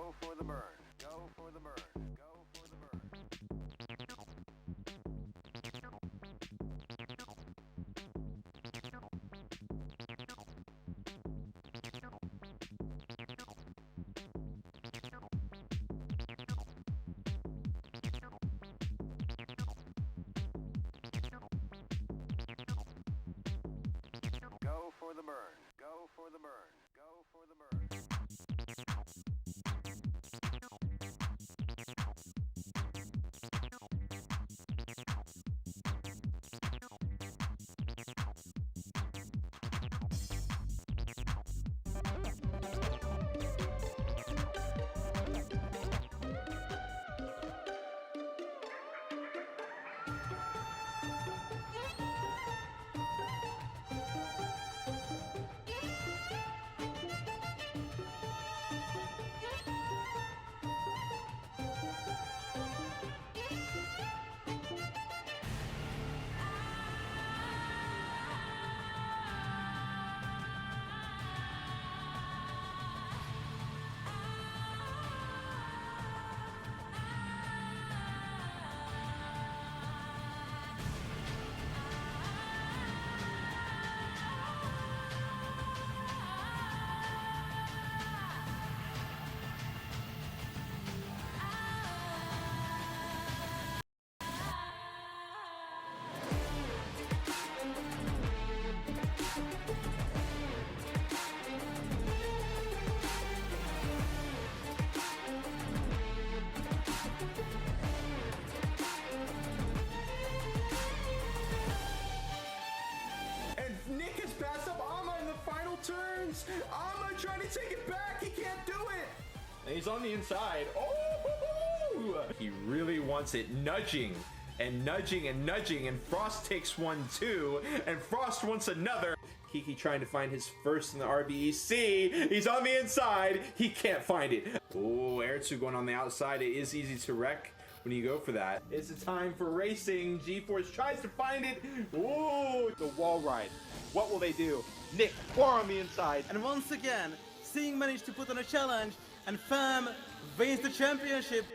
Go for the burn. Go for the burn. Go for the burn. Go for the burn. Go for the burn. Go for the burn. Nick has passed up Ama in the final turns. Ama trying to take it back. He can't do it. And he's on the inside. Oh! He really wants it, nudging and nudging and nudging. And Frost takes one too. And Frost wants another. Kiki trying to find his first in the RVEC. He's on the inside. He can't find it. Oh, Eritsu going on the outside. It is easy to wreck when you go for that. It's a time for racing. G-Force tries to find it. Ooh, The wall ride. What will they do? Nick, four on the inside. And once again, Singh managed to put on a challenge, and Fam wins the championship.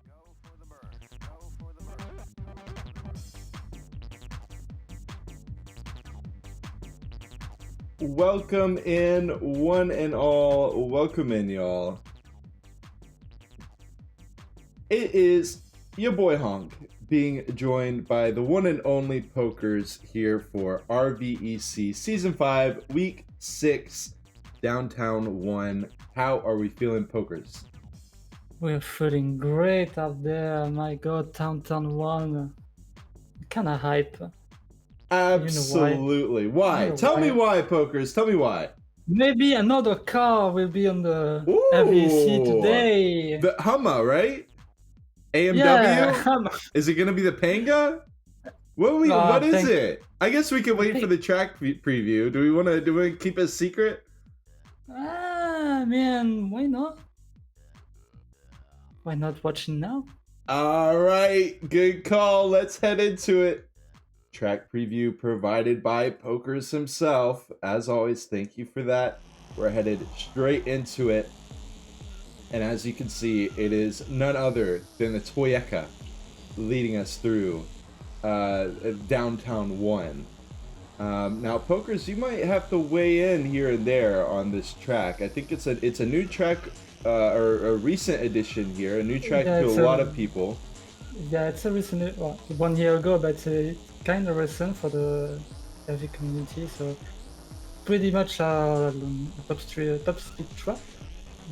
Go for the burn. Go for the burn. welcome in, one and all. Welcome in, y'all. It is your boy Honk being joined by the one and only Pokers here for RVEC Season 5, Week 6, Downtown 1. How are we feeling, Pokers? We're feeling great out there. My god, Downtown 1. Kinda hype. Absolutely. Why? You know Tell me why. why, Pokers. Tell me why. Maybe another car will be on the Ooh. RVEC today. The Hummer, right? AMW? Yeah, Is it gonna be the Panga? What is it? I guess we can wait for the track preview. Do we want to keep it a secret? Man, why not? Why not watching now? All right, good call. Let's head into it. Track preview provided by Pokers himself. As always, thank you for that. We're headed straight into it. And as you can see, it is none other than the Toyeka leading us through Downtown 1. Now, Pokers, you might have to weigh in here and there on this track. I think it's a new track, or a recent addition here, a new track Yeah, to it's a lot of people. Yeah, it's a recent, well, 1 year ago, but it's kind of recent for the RV community. So pretty much a top speed track,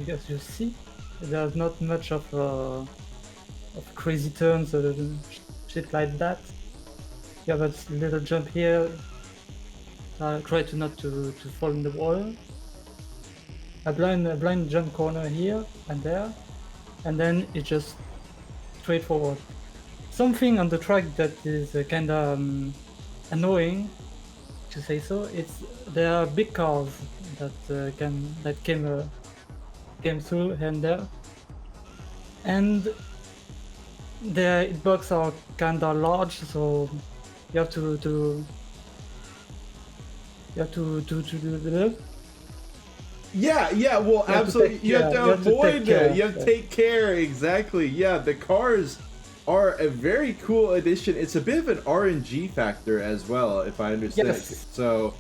as you see. There's not much of crazy turns or shit like that. You have a little jump here. Try to not to fall in the wall. A blind jump corner here and there, and then it's just straightforward. Something on the track that is kind of annoying to say so. There are big cars that came through here and there, and their hitbox are kinda large, so you have to do Yeah, well, You have to absolutely. take You have to care, you have to avoid take care, it. You have to yeah. take care. Exactly. Yeah, the cars are a very cool addition. It's a bit of an RNG factor as well, if I understand. Yes. So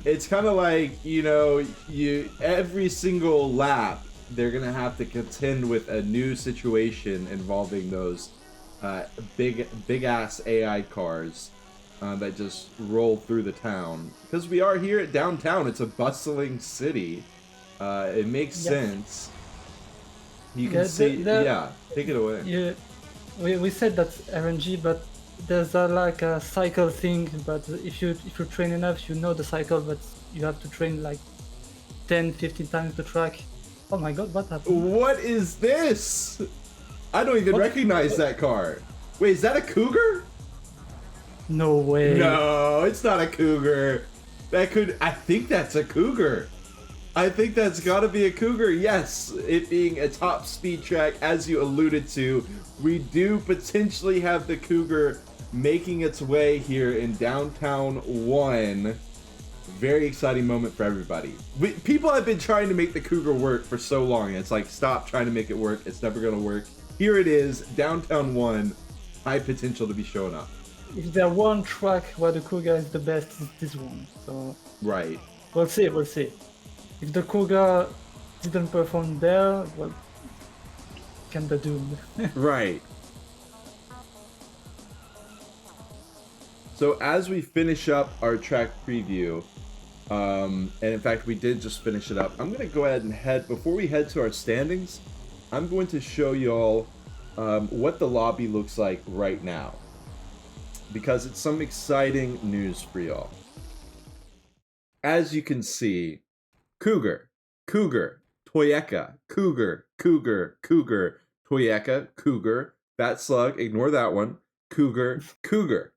it's kind of like, you every single lap they're gonna have to contend with a new situation involving those big ass AI cars that just roll through the town. Because we are here at downtown. It's a bustling city. It makes sense. You can see, take it away. We said that's RNG, but there's like a cycle thing. But if you train enough, you know the cycle, but you have to train like 10-15 times the track. Oh my god, what happened? What is this? I don't even recognize that car. Wait, is that a cougar? No way. No, it's not a cougar. I think that's a cougar. I think that's gotta be a cougar. Yes, it being a top speed track, as you alluded to, we do potentially have the cougar making its way here in downtown 1. Very exciting moment for everybody. People have been trying to make the cougar work for so long. It's like, stop trying to make it work. It's never gonna work. Here it is, downtown 1, high potential to be showing up. If there's one track where the Cougar is the best, it's this one. So Right. we'll see. If the Cougar didn't perform there, well, kinda doomed. Right. So as we finish up our track preview, and in fact we did just finish it up, I'm going to go ahead and before we head to our standings, I'm going to show y'all what the lobby looks like right now. Because it's some exciting news for y'all. As you can see, Cougar, Toyeka, Cougar, Toyeka, Cougar, Bat Slug, ignore that one, Cougar.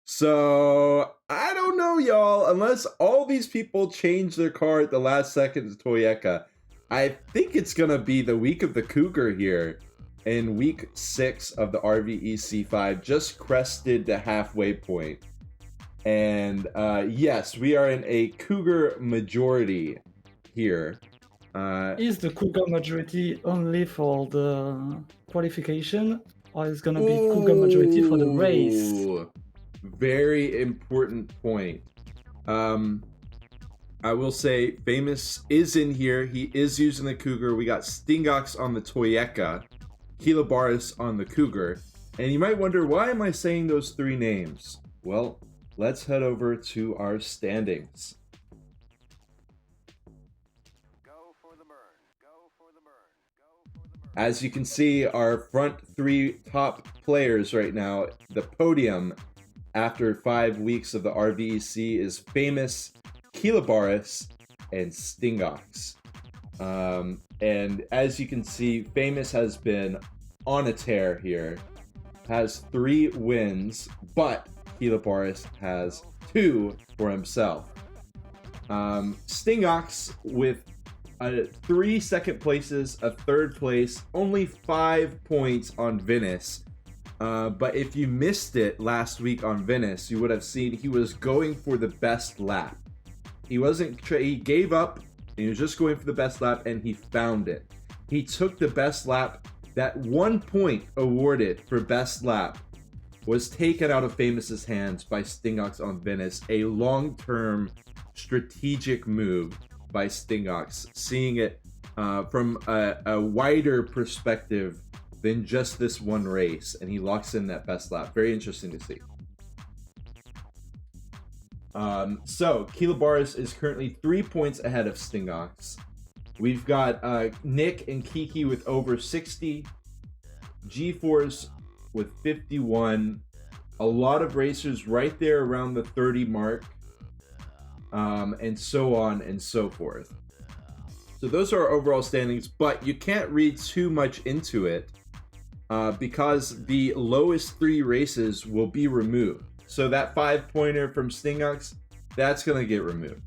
So, I don't know, y'all, unless all these people change their car at the last second to Toyeka, I think it's gonna be the week of the Cougar here. In week 6 of the RVEC 5, just crested the halfway point. And yes, we are in a Cougar majority here. Is the Cougar majority only for the qualification, or is gonna be Cougar majority for the race? Very important point. I will say Famous is in here. He is using the Cougar. We got Stingox on the Toyeka, Kilobaris on the Cougar. And you might wonder, why am I saying those 3 names? Well, let's head over to our standings. As you can see, our front 3 top players right now, the podium after 5 weeks of the RVEC is Famous, Kilobaris, and Stingox. And as you can see, Famous has been on a tear here, has 3 wins, but Kilobaris has 2 for himself. Stingox with 3 second places, a 3rd place, only 5 points on Venice. But if you missed it last week on Venice, you would have seen he was going for the best lap. He gave up, and he was just going for the best lap, and he found it. He took the best lap. That 1 point awarded for best lap was taken out of Famous's hands by Stingox on Venice. A long-term strategic move by Stingox, seeing it from a wider perspective than just this one race, and he locks in that best lap. Very interesting to see. So Kilobaris is currently 3 points ahead of Stingox. We've got Nick and Kiki with over 60, G-Force with 51, a lot of racers right there around the 30 mark, and so on and so forth. So those are our overall standings, but you can't read too much into it because the lowest 3 races will be removed. So that 5-pointer from Stingox, that's going to get removed.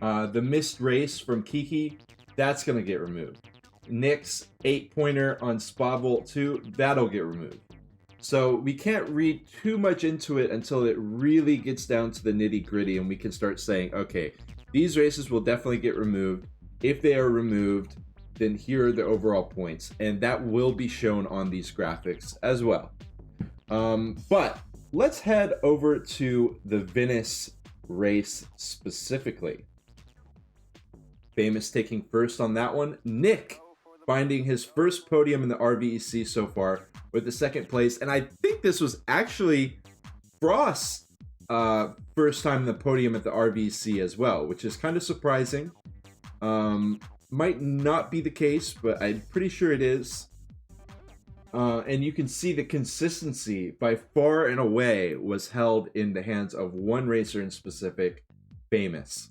The missed race from Kiki, that's going to get removed. Nick's 8-pointer on Spa Vault 2, that'll get removed. So we can't read too much into it until it really gets down to the nitty-gritty and we can start saying, okay, these races will definitely get removed. If they are removed, then here are the overall points, and that will be shown on these graphics as well. But let's head over to the Venice race specifically. Famous taking first on that one. Nick finding his first podium in the RVEC so far with the second place, and I think this was actually Frost's first time in the podium at the RVEC as well, which is kind of surprising. Might not be the case, but I'm pretty sure it is. And you can see the consistency by far and away was held in the hands of one racer in specific, Famous.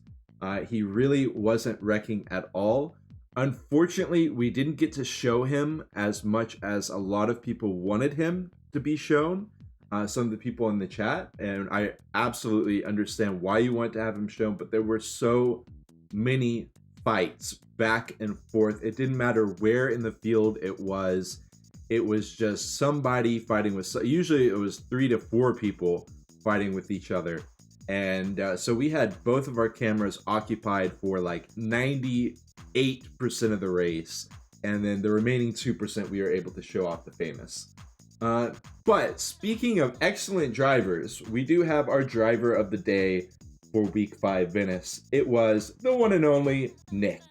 He really wasn't wrecking at all. Unfortunately, we didn't get to show him as much as a lot of people wanted him to be shown. Some of the people in the chat, and I absolutely understand why you want to have him shown, but there were so many fights back and forth. It didn't matter where in the field it was just somebody fighting with, usually it was 3 to 4 people fighting with each other. And so we had both of our cameras occupied for like 98% of the race, and then the remaining 2% we were able to show off the Famous. But speaking of excellent drivers, we do have our driver of the day for week 5 Venice. It was the one and only Nick.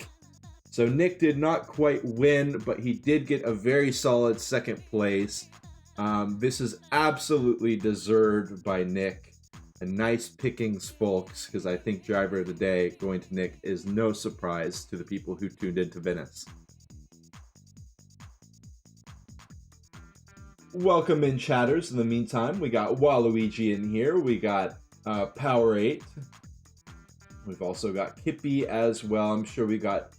So Nick did not quite win, but he did get a very solid second place. This is absolutely deserved by Nick. A nice pickings, folks, because I think driver of the day going to Nick is no surprise to the people who tuned into Venice. Welcome in, chatters. In the meantime, we got Waluigi in here. We got Power 8. We've also got Kippy as well. I'm sure we got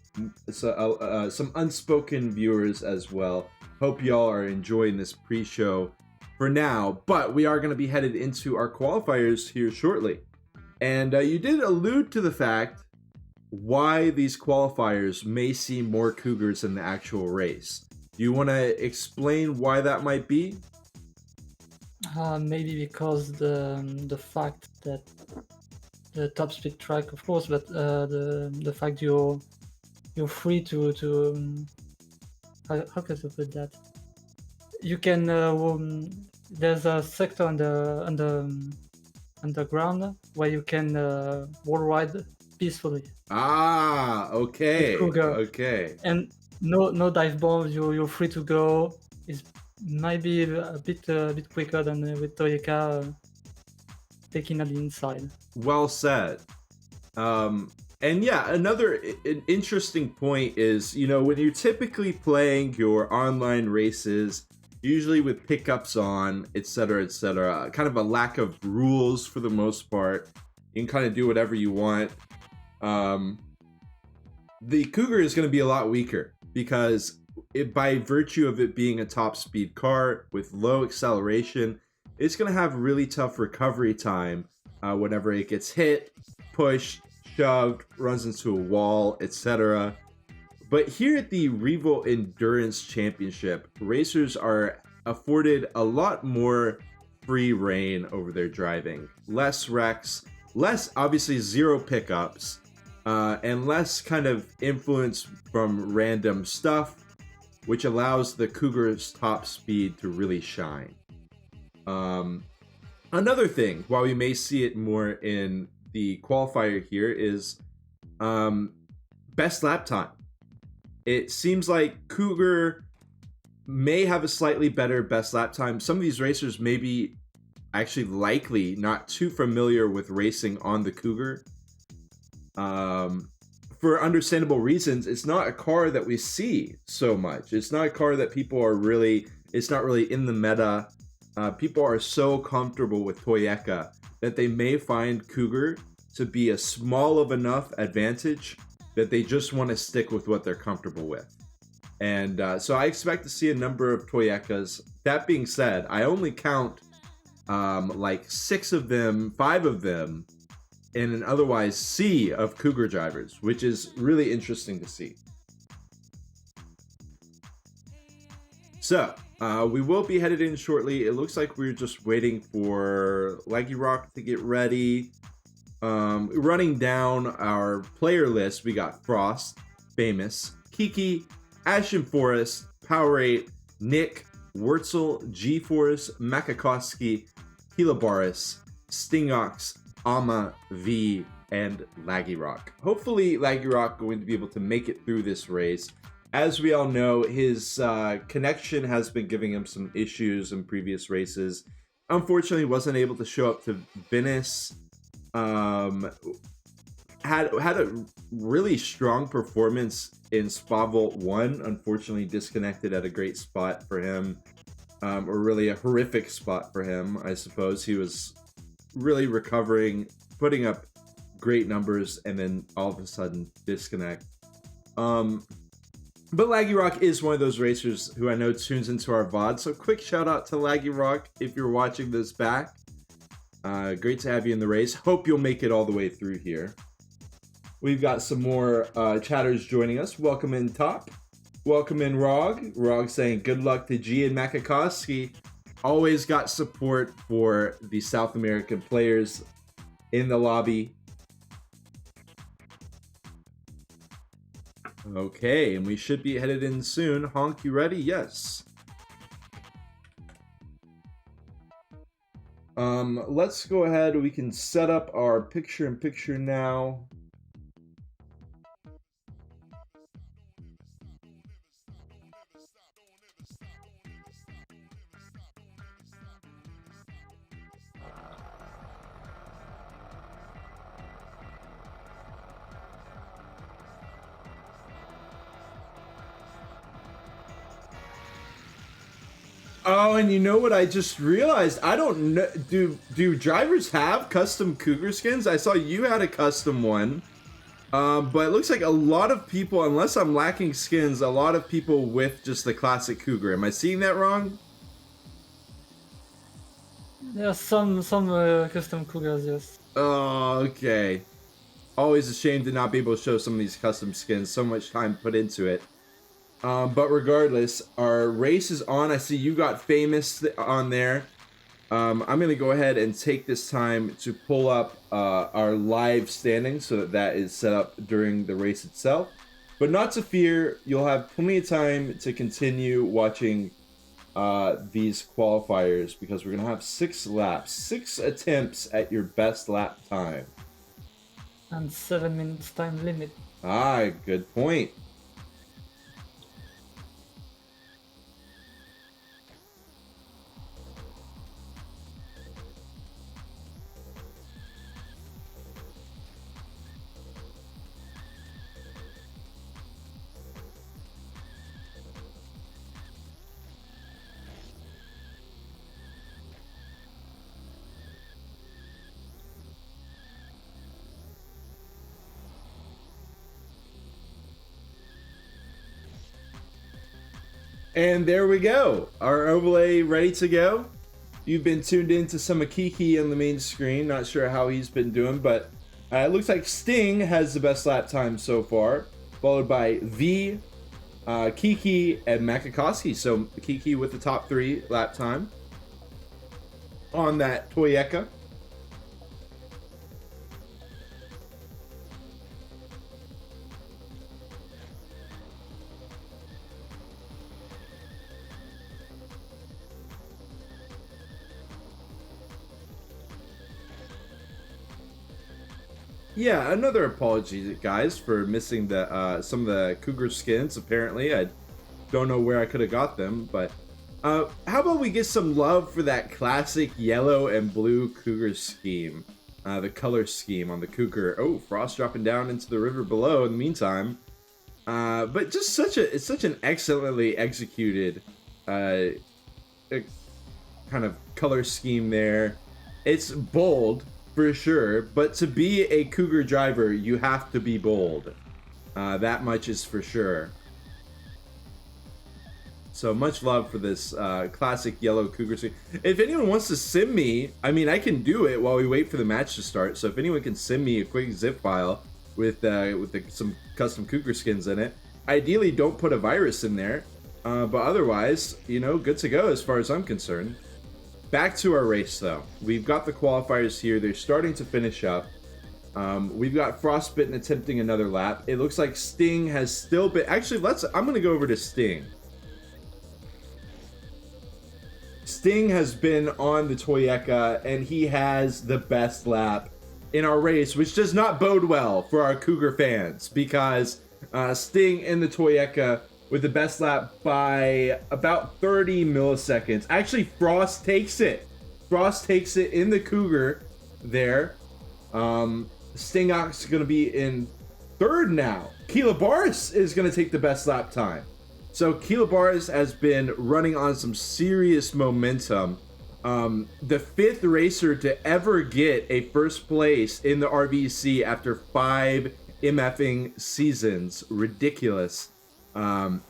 some unspoken viewers as well. Hope y'all are enjoying this pre-show for now, but we are going to be headed into our qualifiers here shortly. And you did allude to the fact why these qualifiers may see more Cougars in the actual race. Do you want to explain why that might be? Maybe because the fact that the top speed track, of course, but the fact you're free to how can I put that? You can there's a sector on the underground where you can wall ride peacefully. Ah, okay, okay. And no dive bombs. You're free to go. It might be a bit quicker than with Toyota taking at the inside. Well said. And yeah, another interesting point is, you know, when you're typically playing your online races, usually with pickups on, etc., kind of a lack of rules for the most part. You can kind of do whatever you want. The Cougar is going to be a lot weaker because by virtue of it being a top speed car with low acceleration, it's going to have really tough recovery time whenever it gets hit, pushed, shoved, runs into a wall, etc. But here at the Revo Endurance Championship, racers are afforded a lot more free reign over their driving. Less wrecks, less, obviously, zero pickups, and less kind of influence from random stuff, which allows the Cougar's top speed to really shine. Another thing, while we may see it more in the qualifier here, is best lap time. It seems like Cougar may have a slightly better best lap time. Some of these racers may be actually likely not too familiar with racing on the Cougar. For understandable reasons, it's not a car that we see so much. It's not a car that people are really, it's not really in the meta. People are so comfortable with Toyota that they may find Cougar to be a small of enough advantage that they just want to stick with what they're comfortable with. And so I expect to see a number of Toyotas. That being said, I only count like 5 of them in an otherwise sea of Cougar drivers, which is really interesting to see. So, we will be headed in shortly. It looks like we're just waiting for Laggy Rock to get ready. Running down our player list, we got Frost, Famous, Kiki, Ashen Forest, Powerade, Nick, Wurzel, G-Force, Makakowski, Kilabaris, Stingox, Ama, V, and Laggy Rock. Hopefully Laggy Rock going to be able to make it through this race. As we all know, his connection has been giving him some issues in previous races. Unfortunately, wasn't able to show up to Venice. Had a really strong performance in Spa Vault 1. Unfortunately, disconnected at a great spot for him. Or really a horrific spot for him, I suppose. He was really recovering, putting up great numbers, and then all of a sudden disconnect. But Laggy Rock is one of those racers who I know tunes into our VOD, so quick shout out to Laggy Rock if you're watching this back. Great to have you in the race. Hope you'll make it all the way through here. We've got some more chatters joining us. Welcome in, Top. Welcome in, Rog. Rog saying good luck to G and Makakowski. Always got support for the South American players in the lobby. Okay, and we should be headed in soon. Honk, you ready? Yes. Let's go ahead. We can set up our picture-in-picture now. Oh, and you know what I just realized? I don't know. Do drivers have custom Cougar skins? I saw you had a custom one. But it looks like a lot of people, unless I'm lacking skins, a lot of people with just the classic Cougar. Am I seeing that wrong? There are some custom Cougars, yes. Oh, okay. Always a shame to not be able to show some of these custom skins. So much time put into it. But regardless, our race is on. I see you got Famous on there. I'm going to go ahead and take this time to pull up our live standing so that is set up during the race itself. But not to fear, you'll have plenty of time to continue watching these qualifiers because we're going to have 6 laps, 6 attempts at your best lap time. And 7 minutes time limit. Ah, good point. And there we go. Our overlay ready to go. You've been tuned into some of Kiki on the main screen. Not sure how he's been doing, but it looks like Sting has the best lap time so far, followed by V, Kiki, and Makakowski. So Kiki with the top 3 lap time on that Toyota. Yeah, another apology, guys, for missing the some of the Cougar skins. Apparently, I don't know where I could have got them, but how about we get some love for that classic yellow and blue Cougar scheme, the color scheme on the Cougar. Oh, Frost dropping down into the river below in the meantime, but just it's such an excellently executed kind of color scheme there. It's bold. For sure, but to be a Cougar driver, you have to be bold. That much is for sure. So much love for this classic yellow Cougar skin. If anyone wants to sim me, I mean, I can do it while we wait for the match to start. So if anyone can sim me a quick zip file with some custom Cougar skins in it, ideally don't put a virus in there. But otherwise, you know, good to go as far as I'm concerned. Back to our race, though. We've got the qualifiers here. They're starting to finish up. We've got Frostbitten attempting another lap. It looks like Sting has still been... Actually, I'm going to go over to Sting. Sting has been on the Toyeka, and he has the best lap in our race, which does not bode well for our Cougar fans, because Sting in the Toyeka with the best lap by about 30 milliseconds. Actually, Frost takes it. Frost takes it in the Cougar there. Stingox is going to be in third now. Kilabaris is going to take the best lap time. So Kilabaris has been running on some serious momentum. The fifth racer to ever get a first place in the RVEC after 5 MFing seasons. Ridiculous. And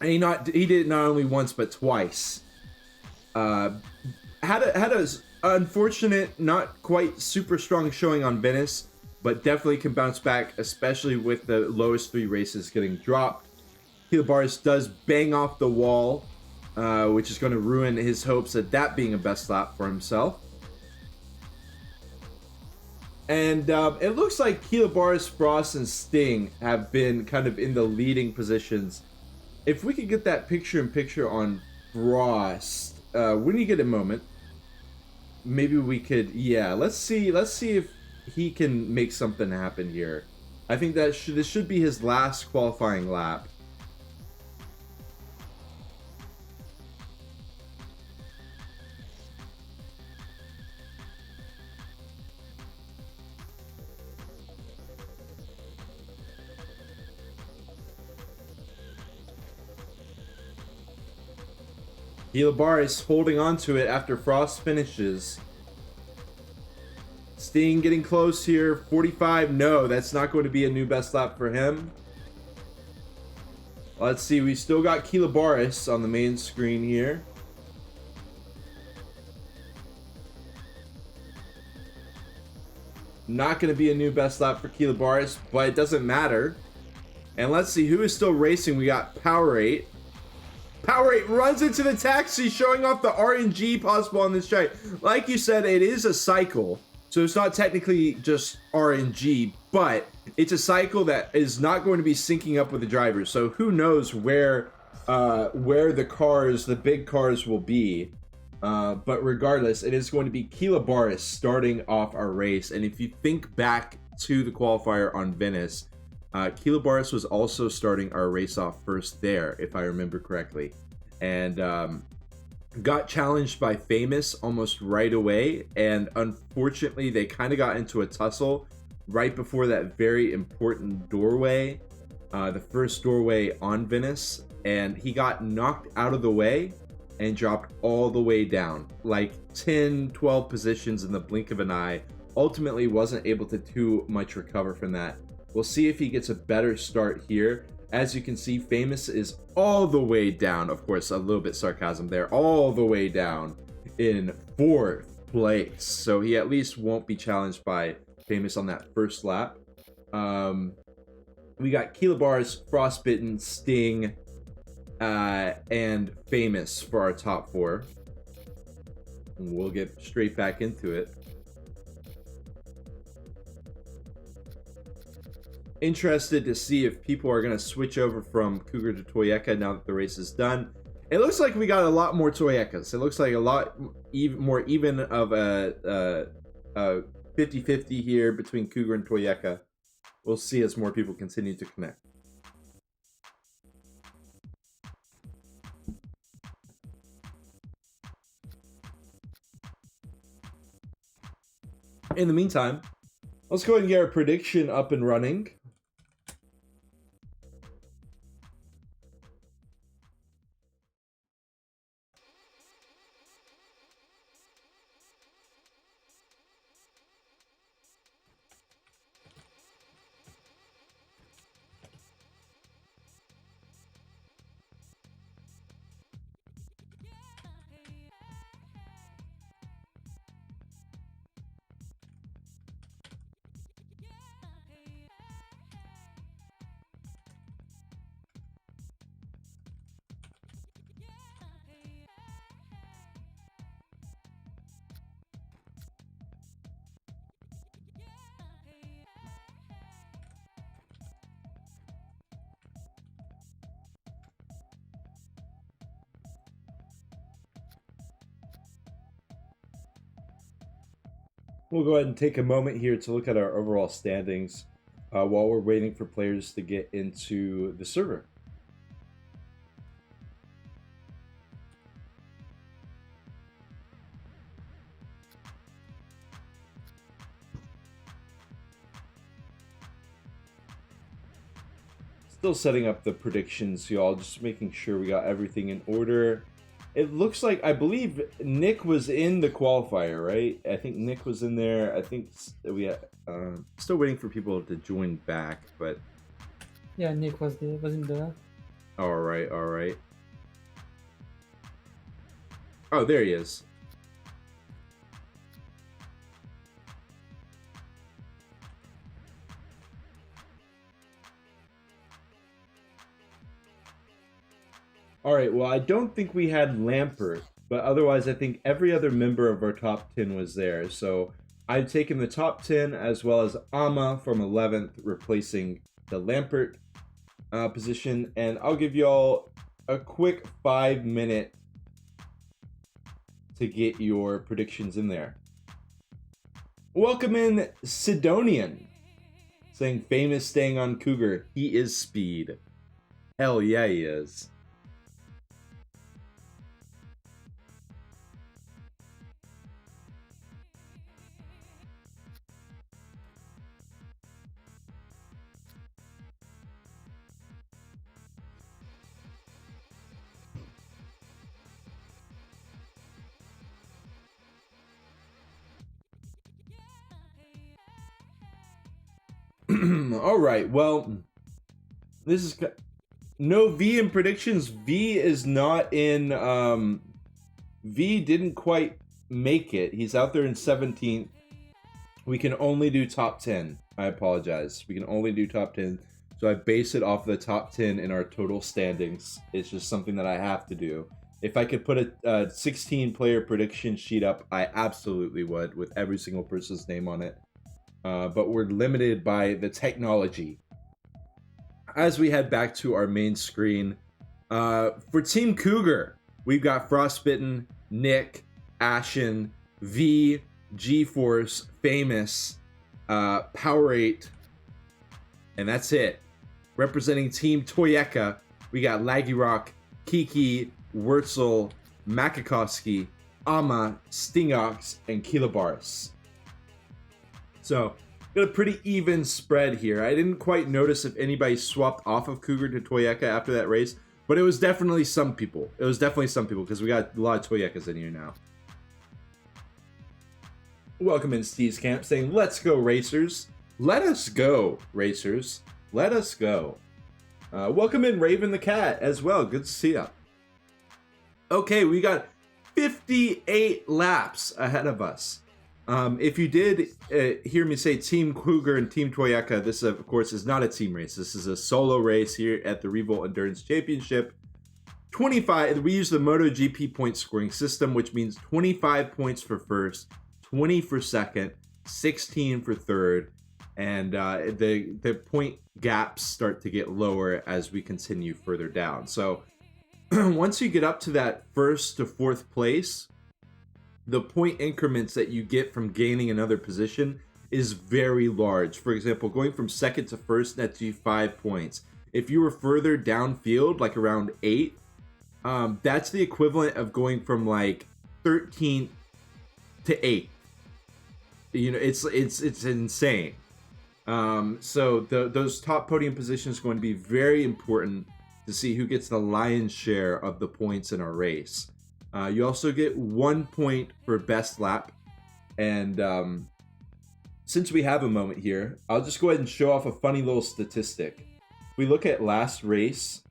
he did it not only once but twice. Had a unfortunate, not quite super strong showing on Venice, but definitely can bounce back, especially with the lowest 3 races getting dropped. Kilabaris does bang off the wall, which is going to ruin his hopes at that being a best lap for himself. And it looks like Kilabaris, Frost, and Sting have been kind of in the leading positions. If we could get that picture-in-picture on Frost, when you get a moment, maybe we could, yeah, let's see if he can make something happen here. I think that this should be his last qualifying lap. Kilabaris holding on to it after Frost finishes. Sting getting close here. 45. No, that's not going to be a new best lap for him. Let's see. We still got Kilabaris on the main screen here. Not going to be a new best lap for Kilabaris, but it doesn't matter. And let's see who is still racing. We got Powerade. Powerade runs into the taxi, showing off the RNG possible on this track. Like you said, it is a cycle, so it's not technically just RNG, but it's a cycle that is not going to be syncing up with the drivers. So who knows where the big cars will be. But regardless, it is going to be Kilabaris starting off our race. And if you think back to the qualifier on Venice, Kilabaris was also starting our race off first there, if I remember correctly, and got challenged by Famous almost right away, and unfortunately they kind of got into a tussle right before that very important doorway, the first doorway on Venice, and he got knocked out of the way and dropped all the way down, like 10-12 positions in the blink of an eye. Ultimately wasn't able to too much recover from that. We'll see if he gets a better start here. As you can see, Famous is all the way down. Of course, a little bit sarcasm there. All the way down in 4th place. So he at least won't be challenged by Famous on that first lap. We got Kilabaris, Frostbitten, Sting, and Famous for our top 4. We'll get straight back into it. Interested to see if people are going to switch over from Cougar to Toyeka now that the race is done. It looks like we got a lot more Toyekas. It looks like a lot more even of a 50-50 here between Cougar and Toyeka. We'll see as more people continue to connect. In the meantime, let's go ahead and get our prediction up and running. We'll go ahead and take a moment here to look at our overall standings while we're waiting for players to get into the server. Still setting up the predictions, y'all, just making sure we got everything in order. It looks like, I believe Nick was in the qualifier, right? I think Nick was in there. I think we still waiting for people to join back, but Yeah, Nick was in there. all right, all right. Oh, there he is. All right, well, I don't think we had Lampert, but otherwise I think every other member of our top 10 was there. So I've taken the top 10 as well as Ama from 11th, replacing the Lampert position. And I'll give y'all a quick 5-minute to get your predictions in there. Welcome in Sidonian, saying famous staying on Cougar. He is speed. Hell yeah, he is. All right, well, this is no V in predictions. V is not in. V didn't quite make it. He's out there in 17th. We can only do top 10. I apologize. We can only do top 10. So I base it off the top 10 in our total standings. It's just something that I have to do. If I could put a 16-player prediction sheet up, I absolutely would, with every single person's name on it. But we're limited by the technology. As we head back to our main screen, for Team Cougar, we've got Frostbitten, Nick, Ashen, V, G-Force, Famous, Power8, and that's it. Representing Team Toyeka, we got Laggy Rock, Kiki, Wurzel, Makakowski, Ama, Stingox, and Kilobaris. So, got a pretty even spread here. I didn't quite notice if anybody swapped off of Cougar to Toyeka after that race, but it was definitely some people. It was definitely some people, because we got a lot of Toyekas in here now. Welcome in Steve's Camp, saying, let's go, racers. Let us go, racers. Let us go. Welcome in Raven the Cat as well. Good to see ya. Okay, we got 58 laps ahead of us. If you did hear me say Team Cougar and Team Toyeka, this of course is not a team race. This is a solo race here at the Revolt Endurance Championship. 25, we use the MotoGP point scoring system, which means 25 points for first, 20 for second, 16 for third, and the point gaps start to get lower as we continue further down. So once you get up to that first to fourth place, the point increments that you get from gaining another position is very large. For example, going from second to first nets you 5 points. If you were further downfield, like around 8, that's the equivalent of going from like 13th to 8. You know, it's insane. So those top podium positions are going to be very important to see who gets the lion's share of the points in our race. You also get 1 point for best lap. And since we have a moment here, I'll just go ahead and show off a funny little statistic. If we look at last race,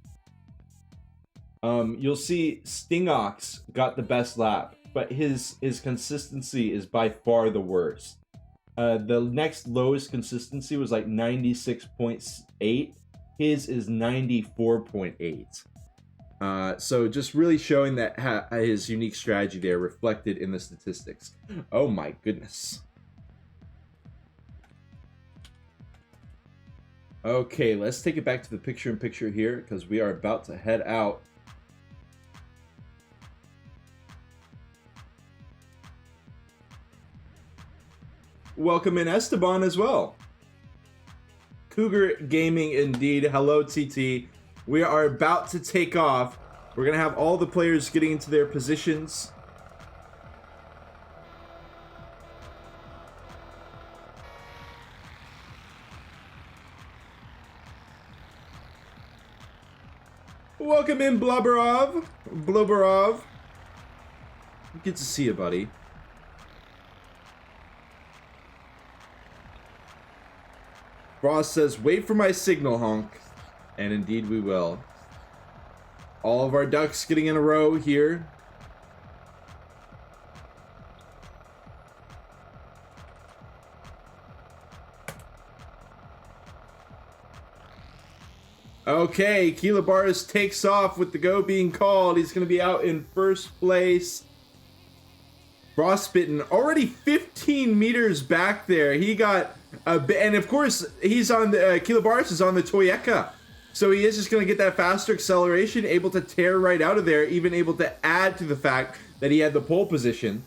you'll see Stingox got the best lap, but his consistency is by far the worst. The next lowest consistency was like 96.8. His is 94.8. So just really showing that his unique strategy there reflected in the statistics. Oh my goodness. Okay, let's take it back to the picture-in-picture here because we are about to head out. welcome in Esteban as well. Cougar Gaming indeed. Hello, TT. We are about to take off. We're going to have all the players getting into their positions. Welcome in, Blubberov. Blubberov. Good to see you, buddy. Frost says, wait for my signal, honk. And indeed we will. All of our ducks getting in a row here. Okay, Kilobaris takes off with the go being called. He's going to be out in first place. Frostbitten already 15 meters back there. He got a bit, and of course he's on the Kilobaris is on the Toyeka, so he is just going to get that faster acceleration, able to tear right out of there, even able to add to the fact that he had the pole position.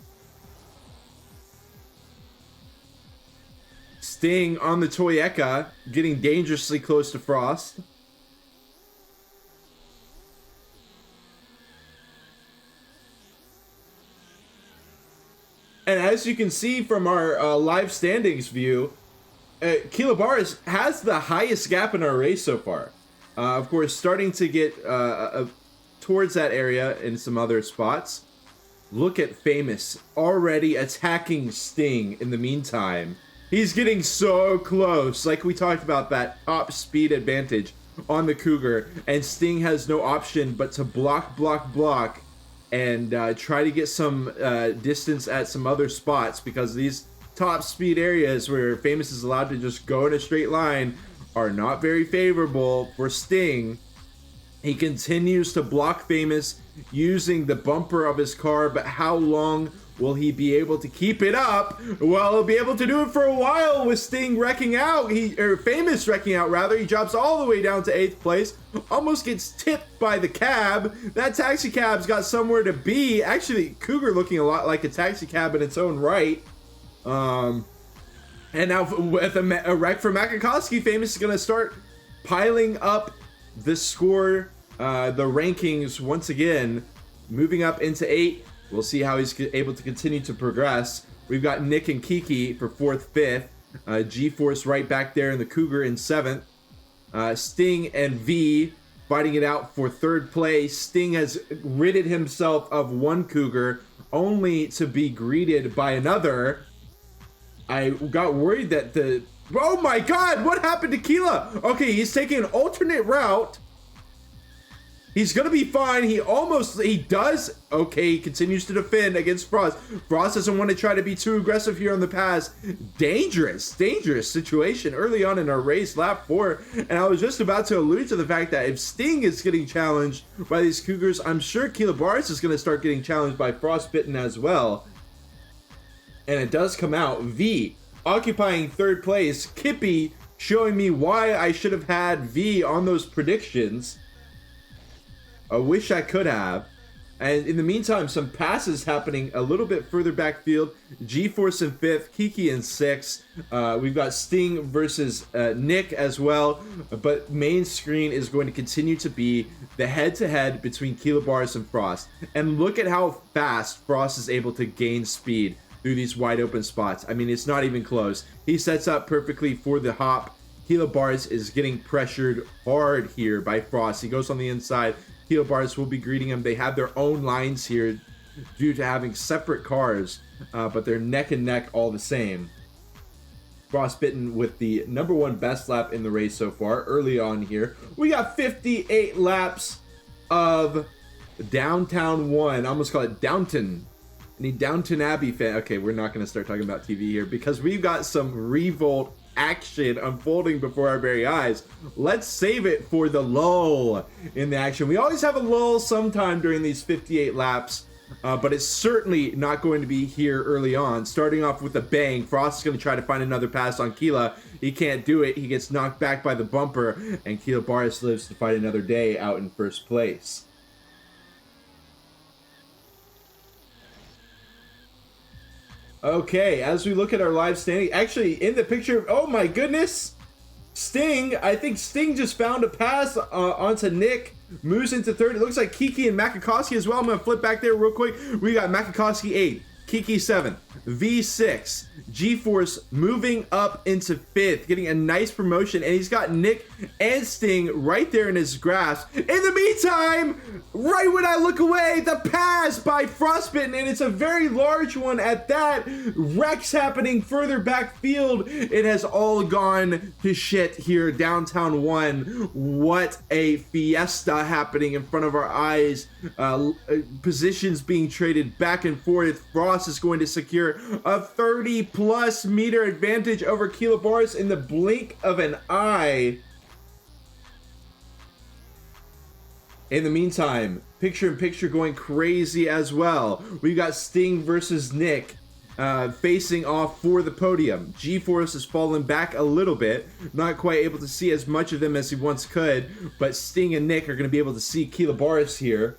Sting on the Toyeka, getting dangerously close to Frost. And as you can see from our live standings view, Kilobaris has the highest gap in our race so far. Of course, starting to get towards that area in some other spots. Look at Famous already attacking Sting in the meantime. He's getting so close. Like we talked about, that top speed advantage on the Cougar. And Sting has no option but to block, and try to get some distance at some other spots, because these top speed areas where Famous is allowed to just go in a straight line are not very favorable for Sting. He continues to block Famous using the bumper of his car, but how long will he be able to keep it up? Well, he'll be able to do it for a while with Sting wrecking out. Famous wrecking out rather. He drops all the way down to 8th place. Almost gets tipped by the cab. That taxi cab's got somewhere to be. Actually, Cougar looking a lot like a taxi cab in its own right. And now with a wreck for Makakowski, Famous is going to start piling up the score, the rankings once again, moving up into 8. We'll see how he's able to continue to progress. We've got Nick and Kiki for 4th, 5th. G-Force right back there in the Cougar in 7th. Sting and V fighting it out for 3rd place. Sting has ridded himself of one Cougar, only to be greeted by another. I got worried that the... Oh my god, what happened to Keela? Okay, he's taking an alternate route. He's going to be fine. He does. Okay, he continues to defend against Frost. Frost doesn't want to try to be too aggressive here on the pass. Dangerous situation early on in our race, lap 4. And I was just about to allude to the fact that if Sting is getting challenged by these Cougars, I'm sure Kilobaris is going to start getting challenged by Frostbitten as well. And it does come out. V occupying 3rd place. Kippy showing me why I should have had V on those predictions. I wish I could have. And in the meantime, some passes happening a little bit further backfield. G-Force in 5th, Kiki in 6th. We've got Sting versus Nick as well. But main screen is going to continue to be the head-to-head between Kilobaris and Frost. And look at how fast Frost is able to gain speed through these wide open spots. I mean, it's not even close. He sets up perfectly for the hop. Kilobaris is getting pressured hard here by Frost. He goes on the inside. Kilobaris will be greeting him. They have their own lines here due to having separate cars, but they're neck and neck all the same. Frostbitten with the #1 best lap in the race so far early on here. We got 58 laps of Downtown 1. I almost call it Downton. Any Downton Abbey fan? Okay, we're not going to start talking about TV here because we've got some Revolt action unfolding before our very eyes. Let's save it for the lull in the action. We always have a lull sometime during these 58 laps, but it's certainly not going to be here early on. Starting off with a bang, Frost is going to try to find another pass on Keela. He can't do it. He gets knocked back by the bumper, and Kilobaris lives to fight another day out in 1st place. Okay, as we look at our live standing, actually in the picture, oh my goodness, Sting, I think Sting just found a pass onto Nick, moves into third. It looks like Kiki and Makakowski as well. I'm going to flip back there real quick. We got Makakowski 8, Kiki 7, V6, G-Force moving up into 5th, getting a nice promotion, and he's got Nick and Sting right there in his grasp. In the meantime, right when I look away, the pass by Frostbitten, and it's a very large one at that. Wrecks happening further backfield. It has all gone to shit here, downtown 1. What a fiesta happening in front of our eyes. Positions being traded back and forth. Frost is going to secure a 30+ meter advantage over Kiloboris in the blink of an eye. In the meantime, picture in picture going crazy as well. We've got Sting versus Nick facing off for the podium. G-Force has fallen back a little bit, not quite able to see as much of them as he once could, but Sting and Nick are going to be able to see Kiloboris here.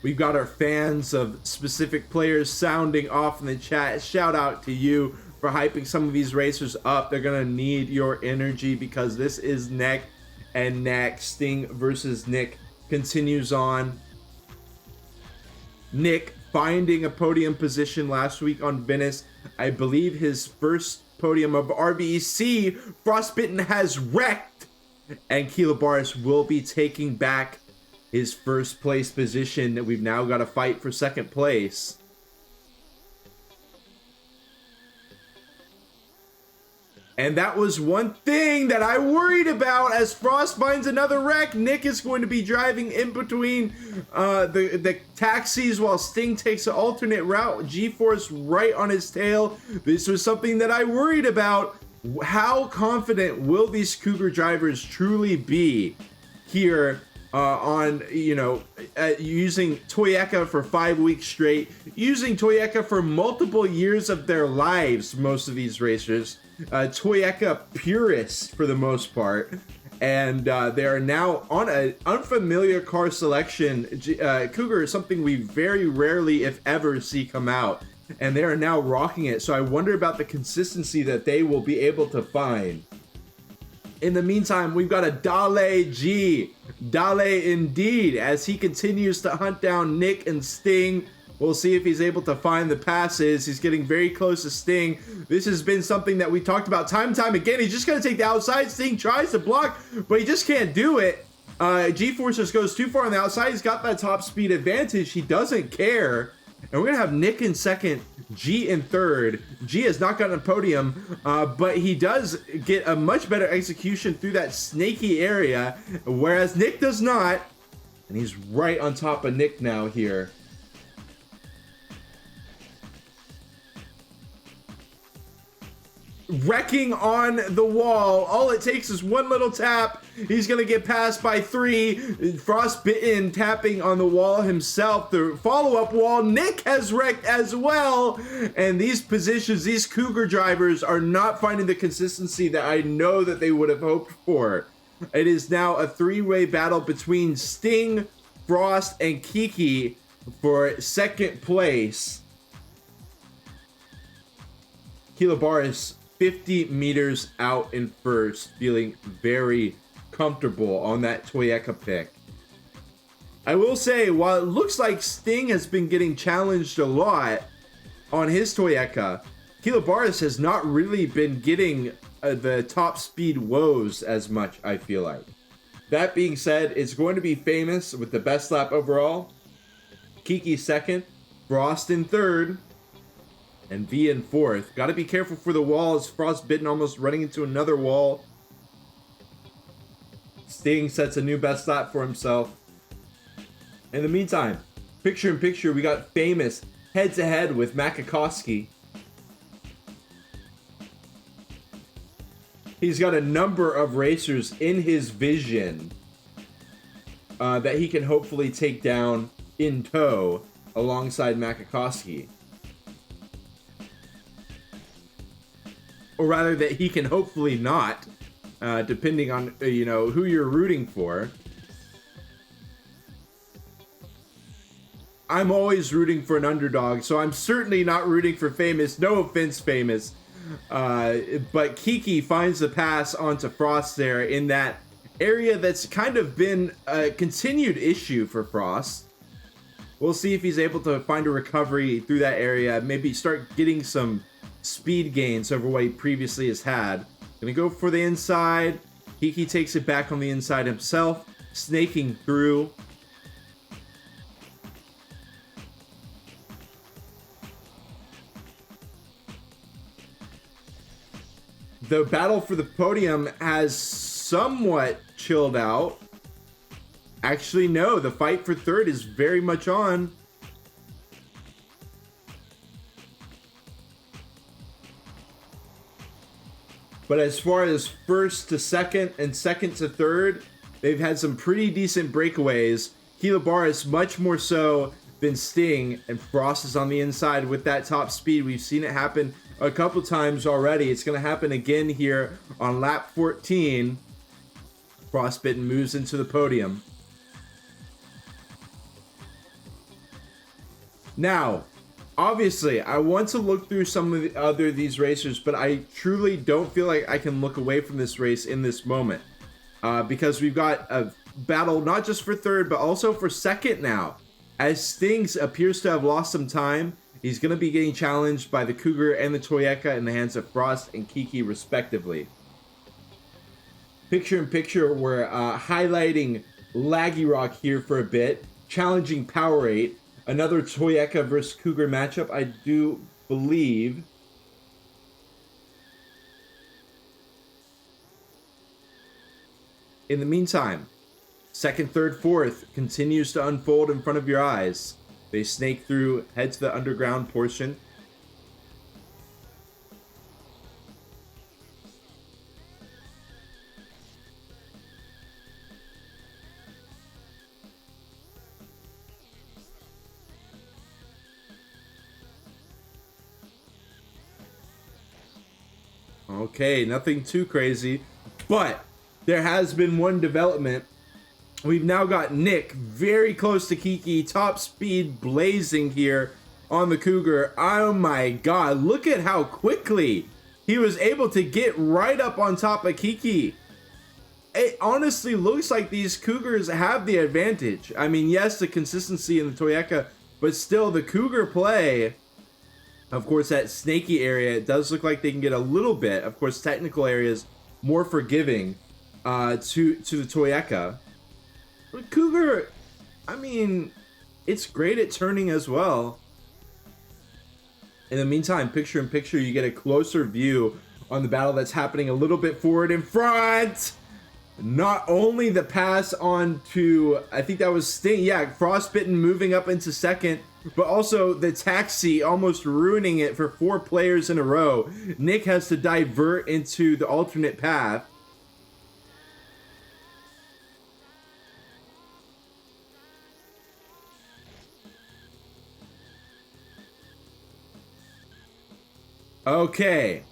We've got our fans of specific players sounding off in the chat. Shout out to you for hyping some of these racers up. They're going to need your energy because this is neck and neck. Sting versus Nick continues on. Nick finding a podium position last week on Venice. I believe his first podium of RVEC. Frostbitten has wrecked, and Kiloboris will be taking back his first place position. That we've now got to fight for second place. And that was one thing that I worried about. As Frost finds another wreck, Nick is going to be driving in between the taxis while Sting takes an alternate route. G-Force right on his tail. This was something that I worried about. How confident will these Cougar drivers truly be here on, using Toyota for 5 weeks straight, using Toyota for multiple years of their lives, most of these racers. Toyota purists for the most part, and they are now on an unfamiliar car selection. Cougar is something we very rarely, if ever, see come out, and they are now rocking it. So I wonder about the consistency that they will be able to find. In the meantime, we've got a Dale G. Dale indeed, as he continues to hunt down Nick and Sting. We'll see if he's able to find the passes. He's getting very close to Sting. This has been something that we talked about time and time again. He's just going to take the outside. Sting tries to block, but he just can't do it. G-Force just goes too far on the outside. He's got that top speed advantage. He doesn't care. And we're going to have Nick in second, G in third. G has not gotten a podium, but he does get a much better execution through that snaky area, whereas Nick does not. And he's right on top of Nick now here. Wrecking on the wall. All it takes is one little tap. He's gonna get passed by 3. Frostbitten tapping on the wall himself. The follow-up wall. Nick has wrecked as well. And these positions, these Cougar drivers are not finding the consistency that I know that they would have hoped for. It is now a 3-way battle between Sting, Frost, and Kiki for second place. Kiloboris 50 meters out in first, feeling very comfortable on that Toyota pick. I will say, while it looks like Sting has been getting challenged a lot on his Toyota, Kiloboris has not really been getting the top speed woes as much, I feel like. That being said, it's going to be famous with the best lap overall. Kiki second, Frost in third, and V in fourth. Got to be careful for the wall as Frostbitten almost running into another wall. Sting sets a new best lap for himself. In the meantime, picture in picture, we got famous head-to-head with Makakowski. He's got a number of racers in his vision that he can hopefully take down in tow alongside Makakowski. Or rather, that he can hopefully not, depending on, who you're rooting for. I'm always rooting for an underdog, so I'm certainly not rooting for Famous. No offense, Famous. But Kiki finds the pass onto Frost there in that area that's kind of been a continued issue for Frost. We'll see if he's able to find a recovery through that area, maybe start getting some speed gains over what he previously has had. Gonna go for the inside. Kiki takes it back on the inside himself, snaking through. The battle for the podium has somewhat chilled out. Actually, no, the fight for third is very much on. But as far as first to second and second to third, they've had some pretty decent breakaways. Kilobaris much more so than Sting, and Frost is on the inside with that top speed. We've seen it happen a couple times already. It's going to happen again here on lap 14. Frostbitten moves into the podium. Now, obviously, I want to look through some of the other these racers, but I truly don't feel like I can look away from this race in this moment. Because we've got a battle not just for third, but also for second now. As Stings appears to have lost some time, he's going to be getting challenged by the Cougar and the Toyeka in the hands of Frost and Kiki, respectively. Picture in picture, we're highlighting Laggy Rock here for a bit, challenging Powerade. Another Toyeka versus Cougar matchup, I do believe. In the meantime, second, third, fourth continues to unfold in front of your eyes. They snake through, head to the underground portion. Okay, nothing too crazy, but there has been one development. We've now got Nick very close to Kiki, top speed blazing here on the Cougar. Oh my god, look at how quickly he was able to get right up on top of Kiki. It honestly looks like these Cougars have the advantage. I mean, yes, the consistency in the Toyeka, but still the Cougar play. Of course, that snaky area, it does look like they can get a little bit. Of course, technical areas more forgiving to the Toyeka. But Cougar, I mean, it's great at turning as well. In the meantime, picture in picture, you get a closer view on the battle that's happening a little bit forward in front. Not only the pass on to, I think that was Sting. Yeah, Frostbitten moving up into second, but also the taxi almost ruining it for 4 players in a row. Nick has to divert into the alternate path. Okay.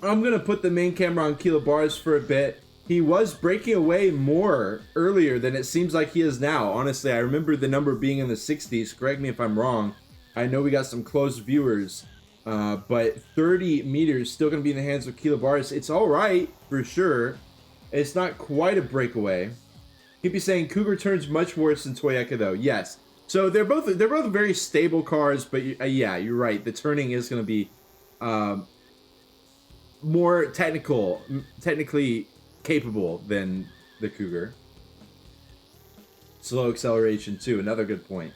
I'm going to put the main camera on Kilobaris for a bit. He was breaking away more earlier than it seems like he is now. Honestly, I remember the number being in the 60s. Correct me if I'm wrong. I know we got some close viewers. But 30 meters still going to be in the hands of Kilobaris. It's all right, for sure. It's not quite a breakaway. Keep you saying Cougar turns much worse than Toyeka, though. Yes. So they're both very stable cars, but yeah, you're right. The turning is going to be more technically capable than the Cougar. Slow acceleration too, another good point.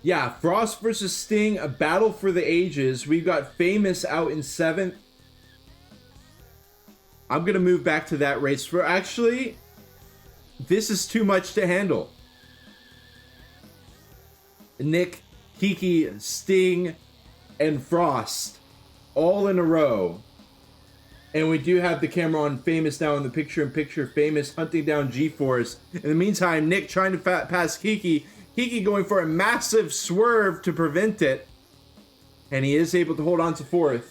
Yeah, Frost versus Sting, a battle for the ages. We've got Famous out in 7th. I'm gonna move back to that race. For actually, this is too much to handle. Nick, Kiki, Sting, and Frost all in a row. And we do have the camera on Famous now in the picture-in-picture. Famous hunting down G-Force. In the meantime, Nick trying to pass Kiki. Kiki going for a massive swerve to prevent it. And he is able to hold on to 4th.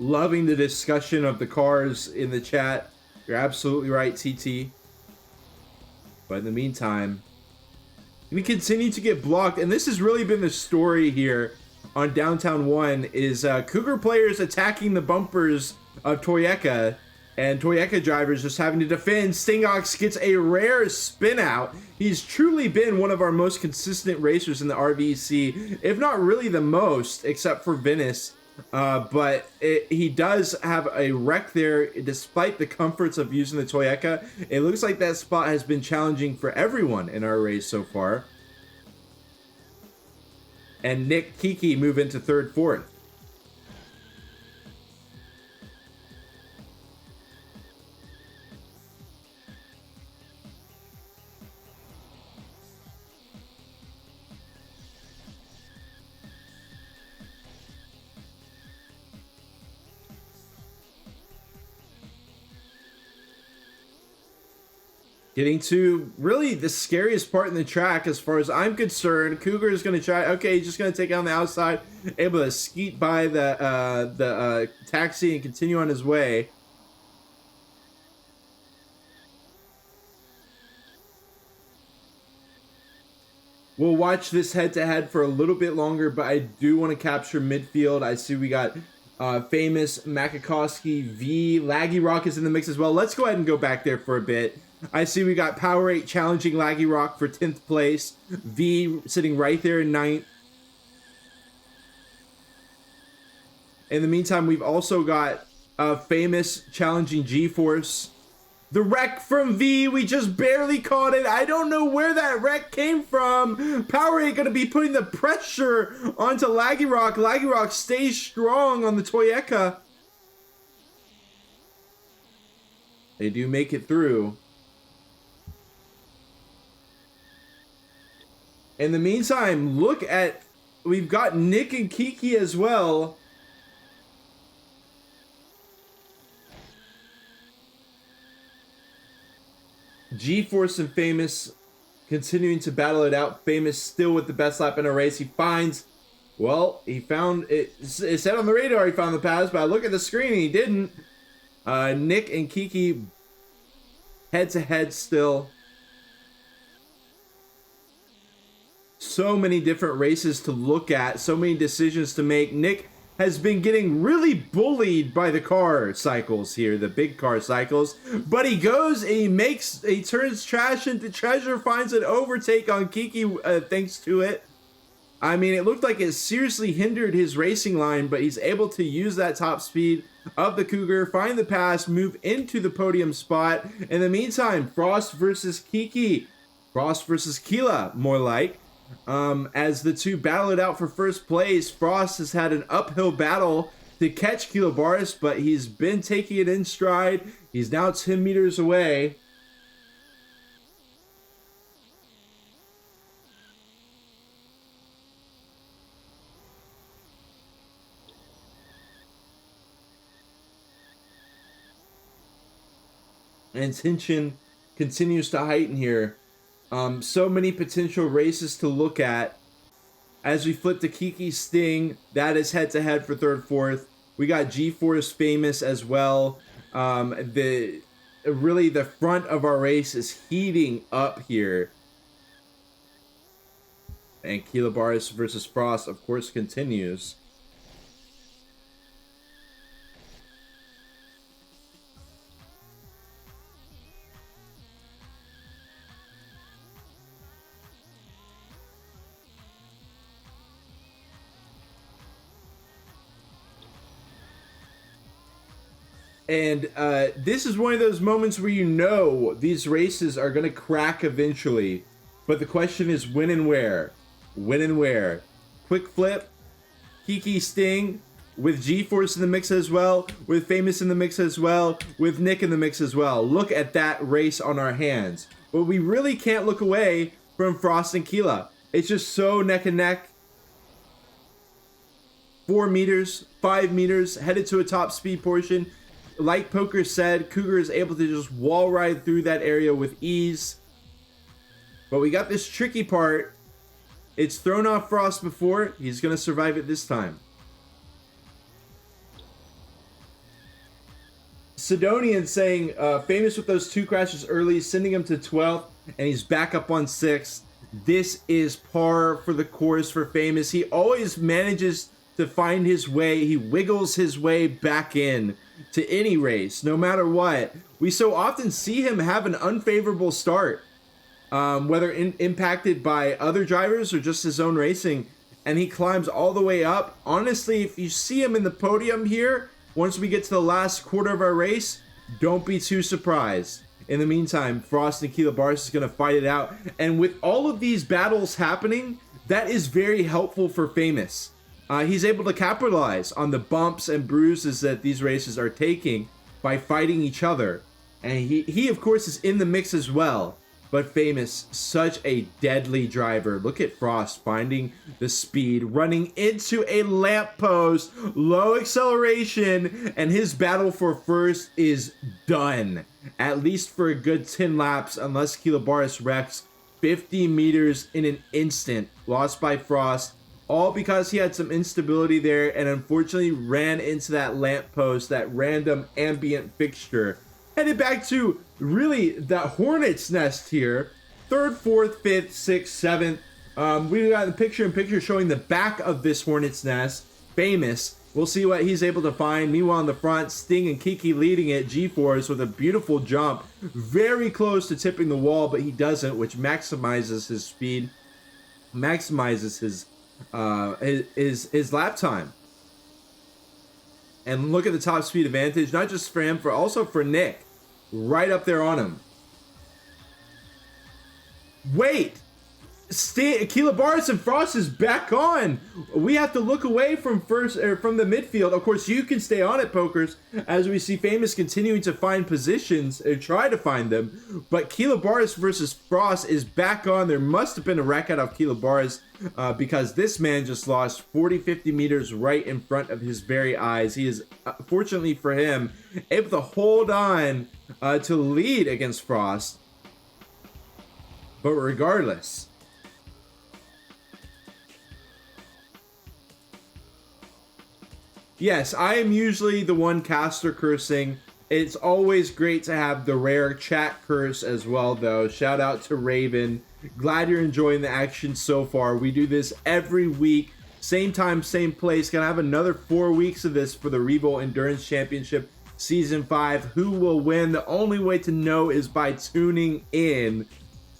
Loving the discussion of the cars in the chat. You're absolutely right, TT. But in the meantime, we continue to get blocked, and this has really been the story here on Downtown 1 is Cougar players attacking the bumpers of Toyeka, and Toyeka drivers just having to defend. Stingox gets a rare spin out. He's truly been one of our most consistent racers in the RVEC, if not really the most, except for Venice. But he does have a wreck there, despite the comforts of using the Toyeka. It looks like that spot has been challenging for everyone in our race so far. And Nick Kiki move into third, fourth. Getting to really the scariest part in the track as far as I'm concerned. Cougar is going to try. Okay, he's just going to take it on the outside. Able to skeet by the taxi and continue on his way. We'll watch this head-to-head for a little bit longer, but I do want to capture midfield. I see we got famous Makakowski V. Laggy Rock is in the mix as well. Let's go ahead and go back there for a bit. I see we got Power 8 challenging Laggy Rock for 10th place. V sitting right there in 9th. In the meantime, we've also got famous challenging G-Force. The wreck from V, we just barely caught it. I don't know where that wreck came from. Power 8 going to be putting the pressure onto Laggy Rock. Laggy Rock stays strong on the Toyeka. They do make it through. In the meantime, look at, we've got Nick and Kiki as well. G-Force and Famous continuing to battle it out. Famous still with the best lap in a race. He finds, well, he found, it said on the radar he found the pass, but I look at the screen and he didn't. Nick and Kiki head to head still. So many different races to look at, so many decisions to make. Nick has been getting really bullied by the car cycles here, the big car cycles, but he goes and he turns trash into treasure, finds an overtake on Kiki thanks to it. I mean, it looked like it seriously hindered his racing line, but he's able to use that top speed of the Cougar, find the pass, move into the podium spot. In the meantime, Frost versus Kiki, Frost versus Keela, more like. As the two battle it out for first place, Frost has had an uphill battle to catch Kilobaris, but he's been taking it in stride. He's now 10 meters away. And tension continues to heighten here. So many potential races to look at. As we flip to Kiki Sting, that is head-to-head for third, fourth. We got G-Force Famous as well. Really the front of our race is heating up here. And Kilobaris versus Frost, of course, continues. And this is one of those moments where you know these races are going to crack eventually. But the question is when and where? When and where? Quick flip. Kiki Sting with G-Force in the mix as well. With Famous in the mix as well. With Nick in the mix as well. Look at that race on our hands. But we really can't look away from Frost and Keela. It's just so neck and neck. 4 meters, 5 meters, headed to a top speed portion. Like Poker said, Cougar is able to just wall ride through that area with ease. But we got this tricky part. It's thrown off Frost before. He's going to survive it this time. Sidonian saying, famous with those 2 crashes early, sending him to 12th, and he's back up on 6th. This is par for the course for Famous. He always manages to find his way. He wiggles his way back in to any race, no matter what. We so often see him have an unfavorable start, whether impacted by other drivers or just his own racing, and he climbs all the way up. Honestly, if you see him in the podium here, once we get to the last quarter of our race, don't be too surprised. In the meantime, Frost and Keela Barris is going to fight it out. And with all of these battles happening, that is very helpful for Famous. He's able to capitalize on the bumps and bruises that these races are taking by fighting each other. And he of course, is in the mix as well. But Famous, such a deadly driver. Look at Frost finding the speed, running into a lamppost, low acceleration, and his battle for first is done. At least for a good 10 laps, unless Keela Barris wrecks 50 meters in an instant. Lost by Frost, all because he had some instability there and unfortunately ran into that lamppost, that random ambient fixture. Headed back to really that hornet's nest here. 3rd, 4th, 5th, 6th, 7th. We got the picture-in-picture showing the back of this hornet's nest. Famous. We'll see what he's able to find. Meanwhile, in the front, Sting and Kiki leading it. G-Force with a beautiful jump. Very close to tipping the wall, but he doesn't, which maximizes his speed. Maximizes his lap time. And look at the top speed advantage, not just for him, but also for Nick. Right up there on him. Wait! Keela Barris and Frost is back on. We have to look away from from the midfield. Of course, you can stay on it, Pokers, as we see Famous continuing to find positions or try to find them. But Keela Barris versus Frost is back on. There must have been a wreck out of Keela Barris because this man just lost 40-50 meters right in front of his very eyes. He is, fortunately for him, able to hold on to lead against Frost. But regardless, yes, I am usually the one caster cursing. It's always great to have the rare chat curse as well, though. Shout out to Raven. Glad you're enjoying the action so far. We do this every week. Same time, same place. Gonna have another 4 weeks of this for the Revo Endurance Championship Season 5. Who will win? The only way to know is by tuning in.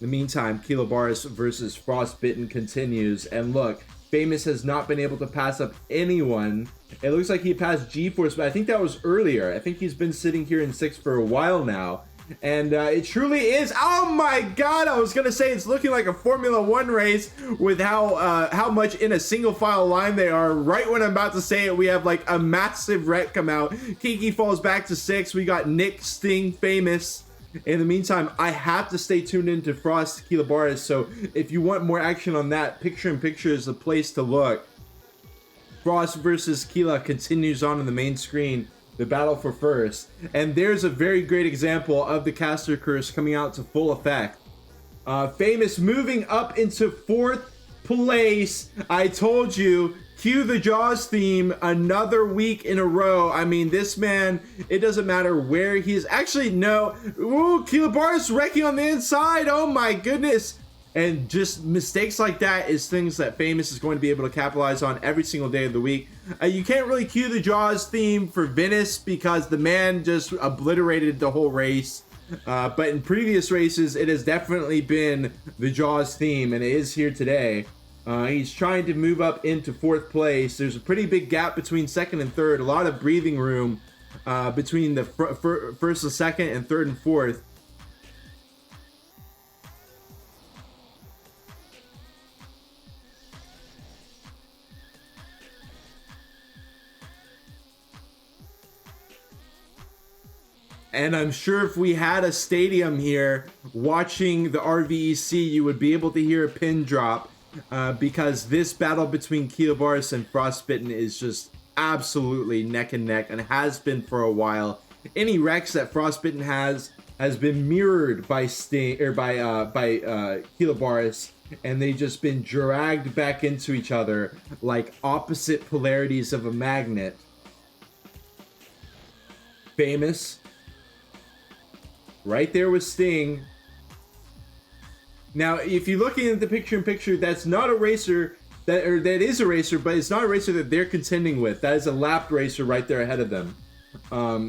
In the meantime, Keela Barris versus Frostbitten continues. And look, Famous has not been able to pass up anyone. It looks like he passed G-Force, but I think that was earlier. I think he's been sitting here in 6th for a while now. And it truly is. Oh my God! I was gonna say it's looking like a Formula 1 race with how much in a single file line they are. Right when I'm about to say it, we have like a massive wreck come out. Kiki falls back to 6th. We got Nick, Sting, Famous. In the meantime, I have to stay tuned into Frost, Keela Barris. So if you want more action on that, picture-in-picture is the place to look. Frost versus Keela continues on the main screen. The battle for first. And there's a very great example of the caster curse coming out to full effect. Famous moving up into 4th place. I told you, cue the Jaws theme another week in a row. I mean, this man, it doesn't matter where he is. Actually, no. Ooh, Keela Barris wrecking on the inside. Oh my goodness. And just mistakes like that is things that Famous is going to be able to capitalize on every single day of the week. You can't really cue the Jaws theme for Venice because the man just obliterated the whole race. But in previous races, it has definitely been the Jaws theme, and it is here today. He's trying to move up into 4th place. There's a pretty big gap between 2nd and 3rd. A lot of breathing room between the 1st and 2nd and 3rd and 4th. And I'm sure if we had a stadium here watching the RVEC, you would be able to hear a pin drop because this battle between Keela Barris and Frostbitten is just absolutely neck and neck and has been for a while. Any wrecks that Frostbitten has been mirrored by Keela Barris, and they've just been dragged back into each other like opposite polarities of a magnet. Famous Right there with Sting. Now, if you're looking at the picture-in-picture, that's not a racer, that is a racer, but it's not a racer that they're contending with. That is a lapped racer right there ahead of them.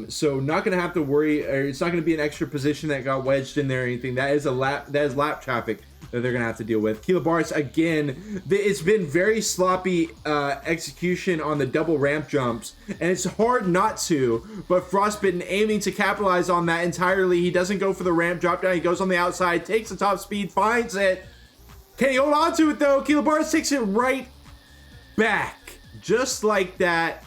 So not going to have to worry, or it's not going to be an extra position that got wedged in there or anything. That is lap traffic that they're going to have to deal with. Kilobaris, again, it's been very sloppy execution on the double ramp jumps, and it's hard not to, but Frostbitten aiming to capitalize on that entirely. He doesn't go for the ramp drop down. He goes on the outside, takes the top speed, finds it. Can he hold on to it, though? Kilobaris takes it right back. Just like that.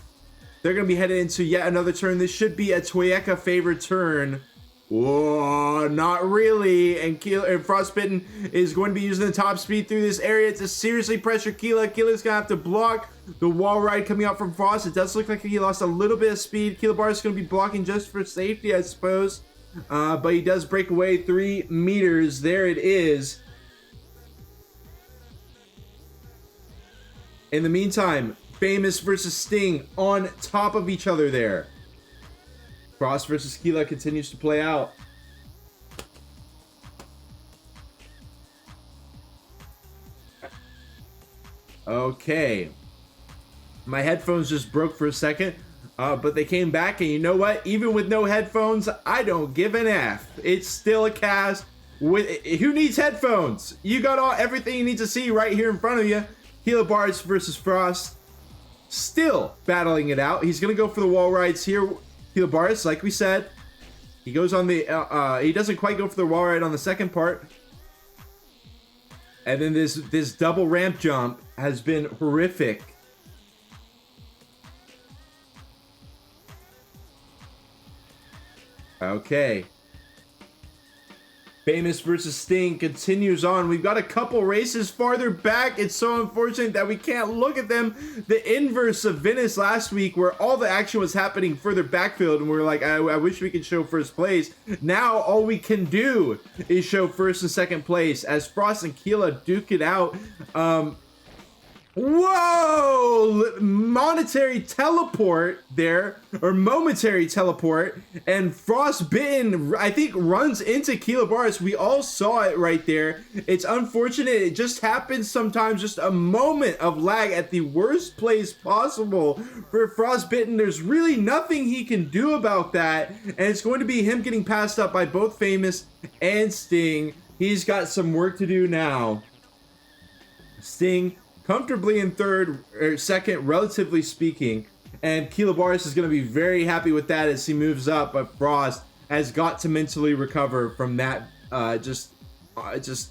They're going to be headed into yet another turn. This should be a Toyeka favored turn. Whoa, not really. And Frostbitten is going to be using the top speed through this area to seriously pressure Keela. Keela's going to have to block the wall ride coming out from Frost. It does look like he lost a little bit of speed. Keelabar is going to be blocking just for safety, I suppose. But he does break away 3 meters. There it is. In the meantime, Famous versus Sting on top of each other there. Frost versus Keela continues to play out. Okay. My headphones just broke for a second, but they came back, and you know what? Even with no headphones, I don't give an F. It's still a cast. Who needs headphones? You got everything you need to see right here in front of you. Kilobaris versus Frost. Still battling it out. He's going to go for the wall rides here. Kilobaris, like we said, he goes on the, he doesn't quite go for the wall ride on the second part. And then this double ramp jump has been horrific. Okay. Famous versus Sting continues on. We've got a couple races farther back. It's so unfortunate that we can't look at them. The inverse of Venice last week, where all the action was happening further backfield, and we were like, I wish we could show first place. Now all we can do is show first and second place as Frost and Keela duke it out. Whoa! Monetary teleport there, or momentary teleport, and Frostbitten, I think, runs into Kilobaris. We all saw it right there. It's unfortunate. It just happens sometimes, just a moment of lag at the worst place possible for Frostbitten. There's really nothing he can do about that, and it's going to be him getting passed up by both Famous and Sting. He's got some work to do now. Sting comfortably in third or second, relatively speaking, and Kilobaris is going to be very happy with that as he moves up. But Frost has got to mentally recover from that just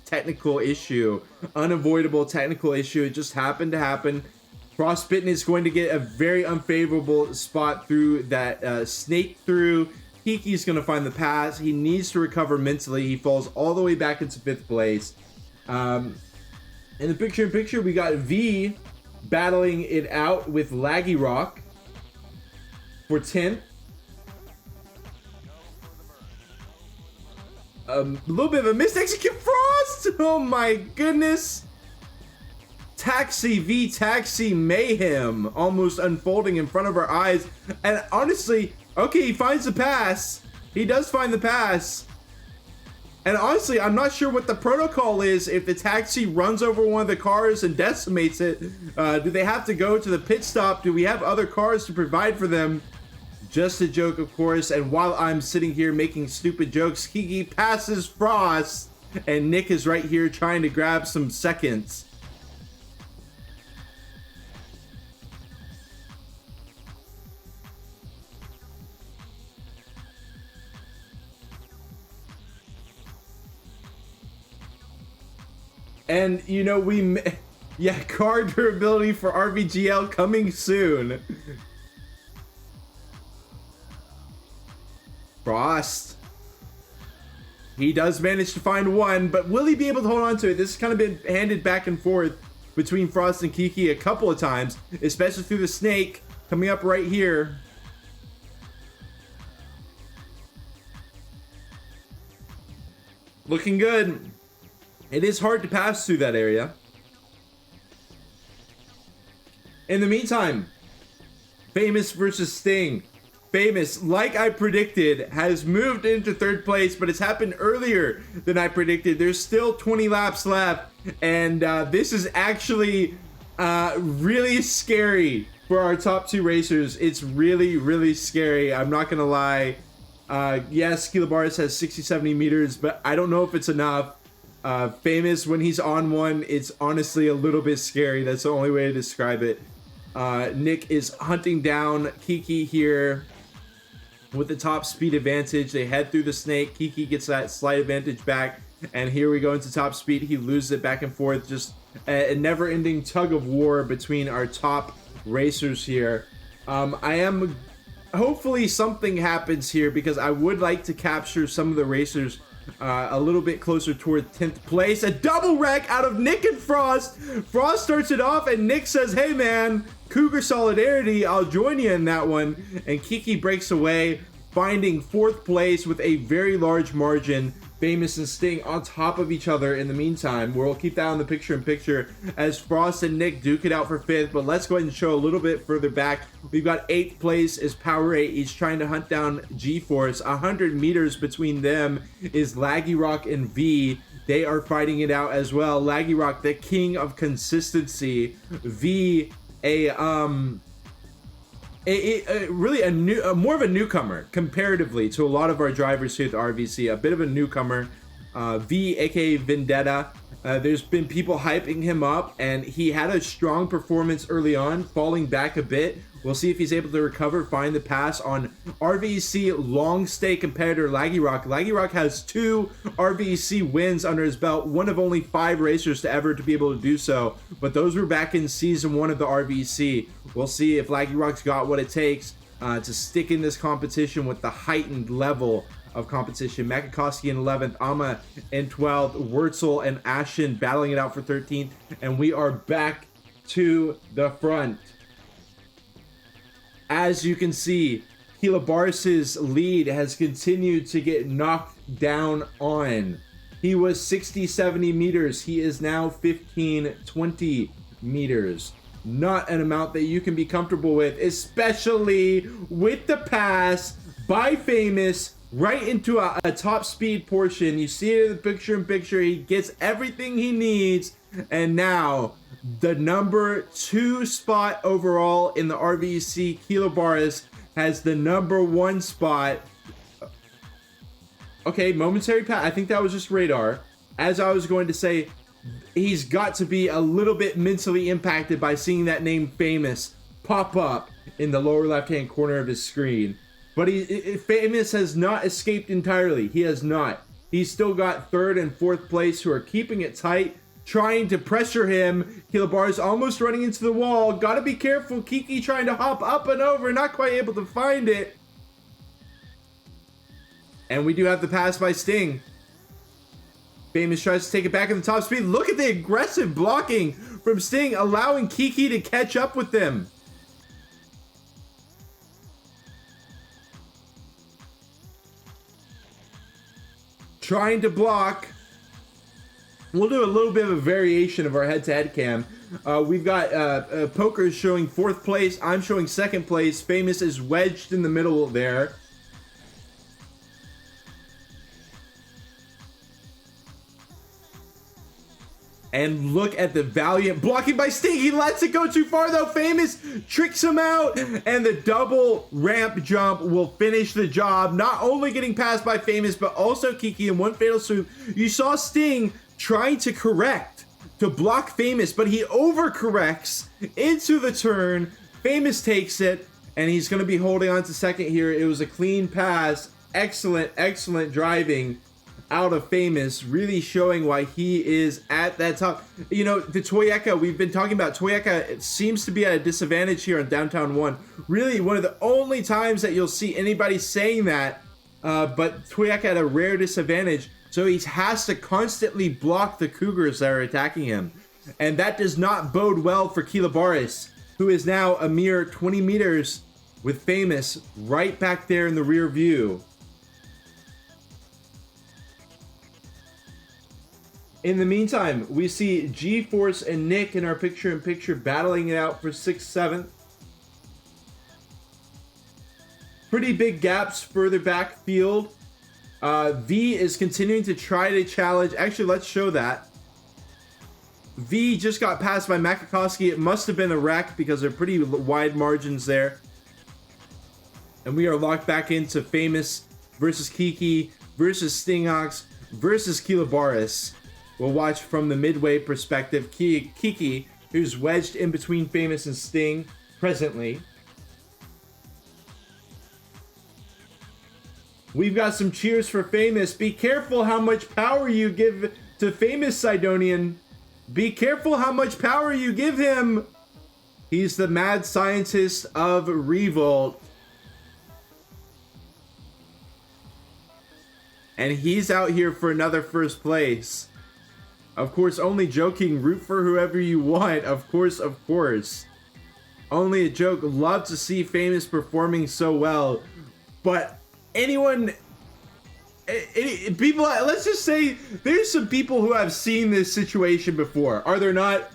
technical issue, unavoidable technical issue. It just happened to happen. Frostbitten is going to get a very unfavorable spot through that snake through. Kiki's going to find the pass. He needs to recover mentally. He falls all the way back into 5th place. In the picture-in-picture, we got V battling it out with Laggy Rock for 10th. A little bit of a missed execute. Frost! Oh my goodness! Taxi V Taxi Mayhem almost unfolding in front of our eyes. And honestly, okay, he finds the pass. He does find the pass. And honestly, I'm not sure what the protocol is if the taxi runs over one of the cars and decimates it. Do they have to go to the pit stop? Do we have other cars to provide for them? Just a joke, of course. And while I'm sitting here making stupid jokes, Kiki passes Frost, and Nick is right here trying to grab some seconds. And, you know, car durability for RVGL coming soon. Frost. He does manage to find one, but will he be able to hold on to it? This has kind of been handed back and forth between Frost and Kiki a couple of times, especially through the snake coming up right here. Looking good. It is hard to pass through that area. In the meantime, Famous versus Sting. Famous, like I predicted, has moved into third place, but it's happened earlier than I predicted. There's still 20 laps left, and this is actually really scary for our top two racers. It's really, really scary. I'm not gonna lie. Yes, Kilobaris has 60-70 meters, but I don't know if it's enough. Famous, when he's on one, it's honestly a little bit scary. That's the only way to describe it. Nick is hunting down Kiki here with the top speed advantage. They head through the snake. Kiki gets that slight advantage back, and here we go into top speed. He loses it back and forth. Just a never-ending tug of war between our top racers here. Hopefully something happens here, because I would like to capture some of the racers a little bit closer toward 10th place. A double wreck out of Nick and Frost. Frost starts it off, and Nick says, hey man, Cougar solidarity, I'll join you in that one. And Kiki breaks away, finding 4th place with a very large margin. Famous and Sting on top of each other in the meantime. We'll keep that on the picture-in-picture as Frost and Nick duke it out for 5th, but let's go ahead and show a little bit further back. We've got 8th place is Power 8. He's trying to hunt down G-Force. 100 meters between them is Laggy Rock and V. They are fighting it out as well. Laggy Rock, the king of consistency. V, really more of a newcomer comparatively to a lot of our drivers here at the RVC. A bit of a newcomer. V, aka Vendetta. There's been people hyping him up, and he had a strong performance early on, falling back a bit. We'll see if he's able to recover, find the pass on RVC long stay competitor Laggy Rock. Laggy Rock has 2 RVC wins under his belt, one of only 5 racers to ever to be able to do so, but those were back in season 1 of the RVC. We'll see if Laggy Rock's got what it takes to stick in this competition with the heightened level of competition. Makakowski in 11th, Ama in 12th, Wurzel and Ashton battling it out for 13th, and we are back to the front. As you can see, Kilobaris' lead has continued to get knocked down on. He was 60-70 meters. He is now 15-20 meters. Not an amount that you can be comfortable with, especially with the pass by Famous right into a top speed portion. You see it in the picture-in-picture. He gets everything he needs, and now the number 2 spot overall in the RVC, Kilobaris, has the number 1 spot. Okay, momentary pass. I think that was just radar. As I was going to say, he's got to be a little bit mentally impacted by seeing that name Famous pop up in the lower left-hand corner of his screen. But Famous has not escaped entirely. He has not. He's still got 3rd and 4th place who are keeping it tight, trying to pressure him. Kilobaris almost running into the wall. Gotta be careful. Kiki trying to hop up and over, not quite able to find it. And we do have the pass by Sting. Famous tries to take it back at the top speed. Look at the aggressive blocking from Sting, allowing Kiki to catch up with them. Trying to block. We'll do a little bit of a variation of our head-to-head cam. We've got Poker showing 4th place. I'm showing 2nd place. Famous is wedged in the middle there. And look at the valiant blocking by Sting. He lets it go too far though. Famous tricks him out, and the double ramp jump will finish the job. Not only getting passed by Famous, but also Kiki in one fatal swoop. You saw Sting trying to correct to block Famous, but he overcorrects into the turn. Famous takes it, and he's going to be holding on to 2nd here. It was a clean pass. Excellent driving out of Famous, really showing why he is at that top. You know, the Toyota, we've been talking about Toyota, it seems to be at a disadvantage here on Downtown 1. Really one of the only times that you'll see anybody saying that, but Toyota at a rare disadvantage. So he has to constantly block the Cougars that are attacking him. And that does not bode well for Kilobaris, who is now a mere 20 meters with Famous right back there in the rear view. In the meantime, we see G-Force and Nick in our picture-in-picture battling it out for 6th, 7th. pretty big gaps further back field. V is continuing to try to challenge. Actually, let's show that. V just got passed by Makakowski. It must have been a wreck because there are pretty wide margins there. And we are locked back into Famous versus Kiki versus Stingox versus Kilobaris. We'll watch from the midway perspective. Kiki, who's wedged in between Famous and Sting presently. We've got some cheers for Famous. Be careful how much power you give to Famous, Sidonian. Be careful how much power you give him. He's the mad scientist of Revolt. And he's out here for another first place. Of course, only joking. Root for whoever you want. Of course, of course. Only a joke. Love to see Famous performing so well. But anyone... people, let's just say there's some people who have seen this situation before. Are there not?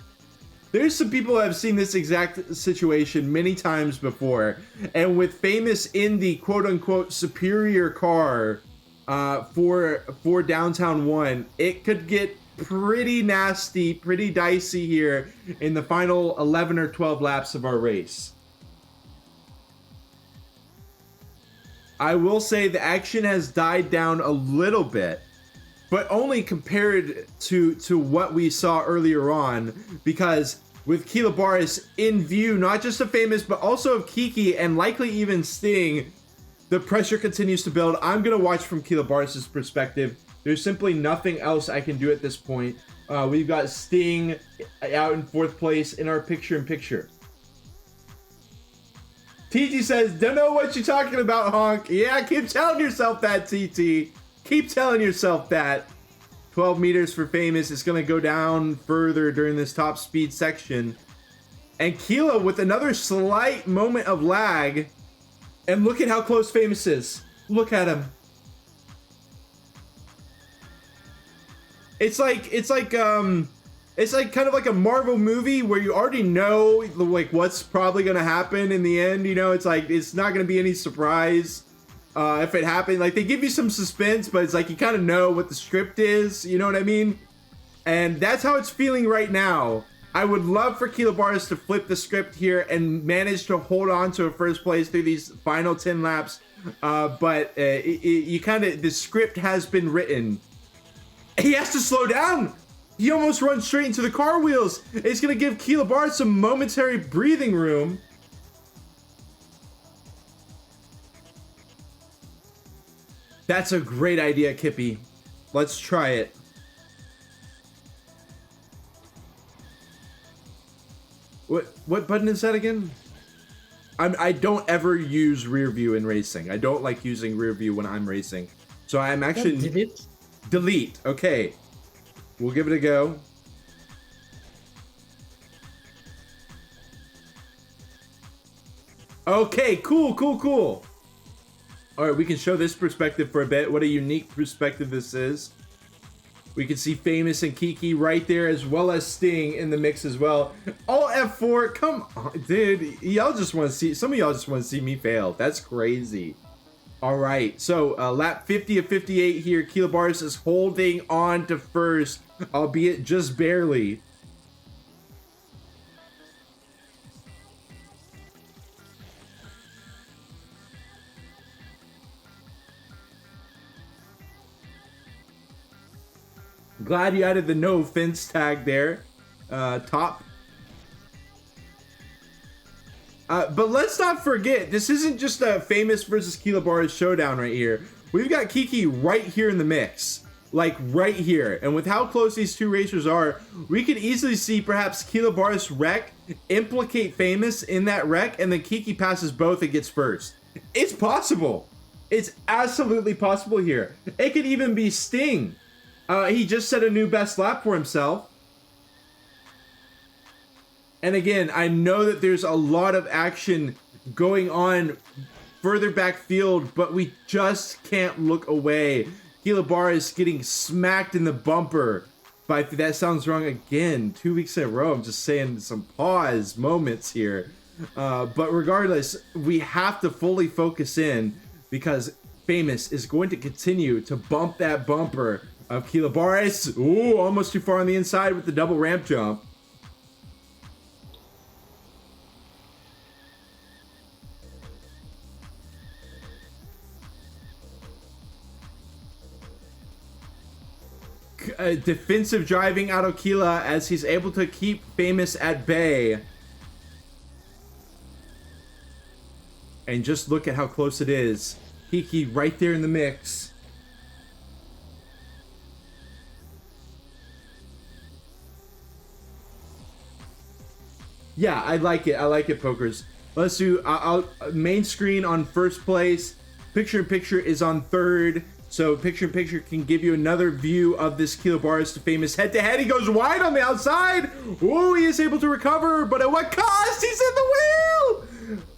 There's some people who have seen this exact situation many times before. And with Famous in the quote-unquote superior car for Downtown 1, it could get pretty nasty, pretty dicey here in the final 11 or 12 laps of our race. I will say the action has died down a little bit, but only compared to what we saw earlier on, because with Kilobaris in view, not just of Famous, but also of Kiki and likely even Sting, the pressure continues to build. I'm going to watch from Kilobaris' perspective. There's simply nothing else I can do at this point. We've got Sting out in 4th place in our picture-in-picture. TT says, don't know what you're talking about, honk. Yeah, keep telling yourself that, TT. Keep telling yourself that. 12 meters for Famous. It's going to go down further during this top speed section. And Kilo with another slight moment of lag. And look at how close Famous is. Look at him. It's like kind of like a Marvel movie where you already know like what's probably gonna happen in the end. You know, it's like it's not gonna be any surprise if it happened. Like they give you some suspense, but it's like you kind of know what the script is. You know what I mean? And that's how it's feeling right now. I would love for Kilobaris to flip the script here and manage to hold on to a first place through these final 10 laps. But you kind of, the script has been written. He has to slow down. He almost runs straight into the car wheels. It's going to give Kilobaris some momentary breathing room. That's a great idea, Kippy. Let's try it. What button is that again? I don't ever use rear view in racing. I don't like using rear view when I'm racing. So I'm actually... Delete. Delete. Okay. We'll give it a go. Okay, cool. All right, we can show this perspective for a bit. What a unique perspective this is. We can see Famous and Kiki right there, as well as Sting in the mix as well. All F4, come on, dude. Y'all just want to see, some of y'all just want to see me fail. That's crazy. All right, so lap 50 of 58 here. Kilobaris is holding on to first, albeit just barely. Glad you added the no offense tag there, top. But let's not forget, this isn't just a Famous versus Kilobaris showdown right here. We've got Kiki right here in the mix, like right here. And with how close these two racers are, we could easily see perhaps Kilobaris wreck, implicate Famous in that wreck, and then Kiki passes both and gets first. It's possible. It's absolutely possible here. It could even be Sting. He just set a new best lap for himself. And again, I know that there's a lot of action going on further back field, but we just can't look away. Kilobaris getting smacked in the bumper by, that sounds wrong again, 2 weeks in a row. I'm just saying some pause moments here. But regardless, we have to fully focus in because Famous is going to continue to bump that bumper of Kilobaris. Ooh, almost too far on the inside with the double ramp jump. Defensive driving out of Kila as he's able to keep Famous at bay. And just look at how close it is. Kiki right there in the mix. Yeah, I like it. I like it, Pokers. Let's do main screen on first place. Picture-in-picture is on third. So picture-in-picture can give you another view of this Kilobaris to Famous head-to-head. He goes wide on the outside. Ooh, he is able to recover, but at what cost? He's in the wheel!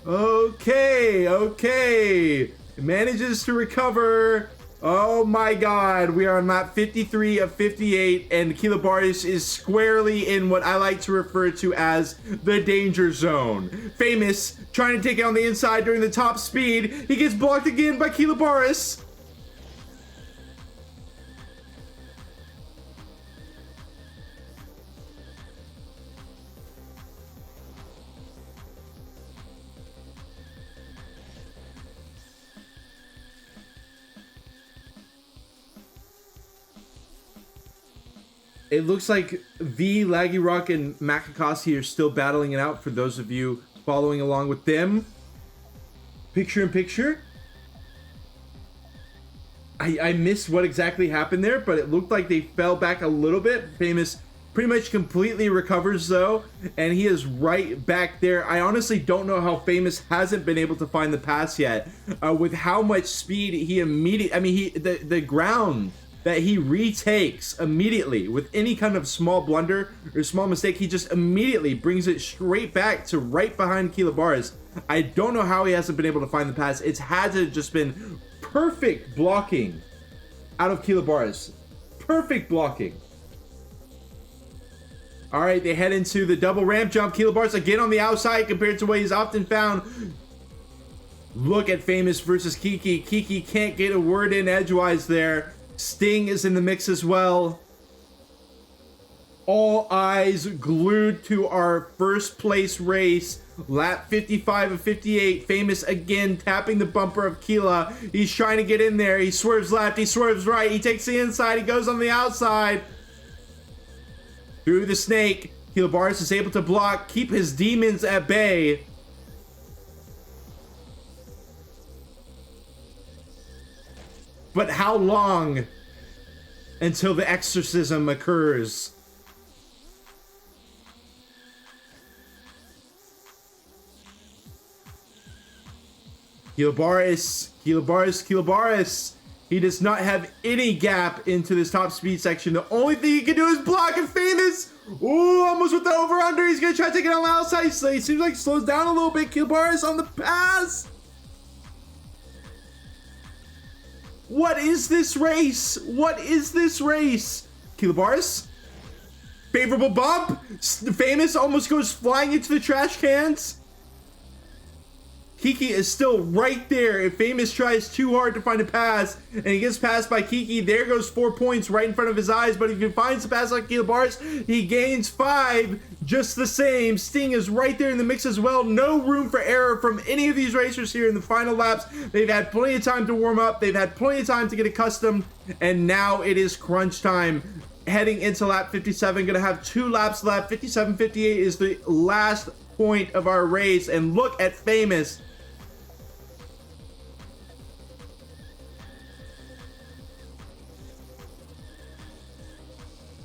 Okay. Manages to recover. Oh my god, we are on map 53 of 58, and Kilobaris is squarely in what I like to refer to as the danger zone. Famous trying to take it on the inside during the top speed. He gets blocked again by Kilobaris. It looks like V, Laggy Rock, and Makakasi are still battling it out for those of you following along with them. Picture-in-picture. I missed what exactly happened there, but it looked like they fell back a little bit. Famous pretty much completely recovers though, and he is right back there. I honestly don't know how Famous hasn't been able to find the pass yet. With how much speed he immediately, I mean, the ground that he retakes immediately with any kind of small blunder or small mistake, he just immediately brings it straight back to right behind Kilobaris. I don't know how he hasn't been able to find the pass. It's had to just been perfect blocking out of Kilobaris. Perfect blocking. All right, they head into the double ramp jump. Kilobaris again on the outside compared to what he's often found. Look at Famous versus Kiki. Kiki can't get a word in edgewise there. Sting is in the mix as well. All eyes glued to our first place race. Lap 55 of 58. Famous again tapping the bumper of Kila. He's trying to get in there. He swerves left. He swerves right. He takes the inside. He goes on the outside. Through the snake. Kilobaris is able to block. Keep his demons at bay. But how long until the exorcism occurs? Kilobaris. He does not have any gap into this top speed section. The only thing he can do is block and Famous. Ooh, almost with the over-under. He's going to try to take it on the outside. So he seems like slows down a little bit. Kilobaris on the pass. What is this race? What is this race? Kilobaris? Favorable bump. Famous almost goes flying into the trash cans. Kiki is still right there. If Famous tries too hard to find a pass and he gets passed by Kiki, there goes 4 points right in front of his eyes. But if he finds a pass like Kilobaris, he gains 5 just the same. Sting is right there in the mix as well. No room for error from any of these racers here in the final laps. They've had plenty of time to warm up. They've had plenty of time to get accustomed. And now it is crunch time. Heading into lap 57, gonna have 2 laps left. 57, 58 is the last point of our race. And look at Famous.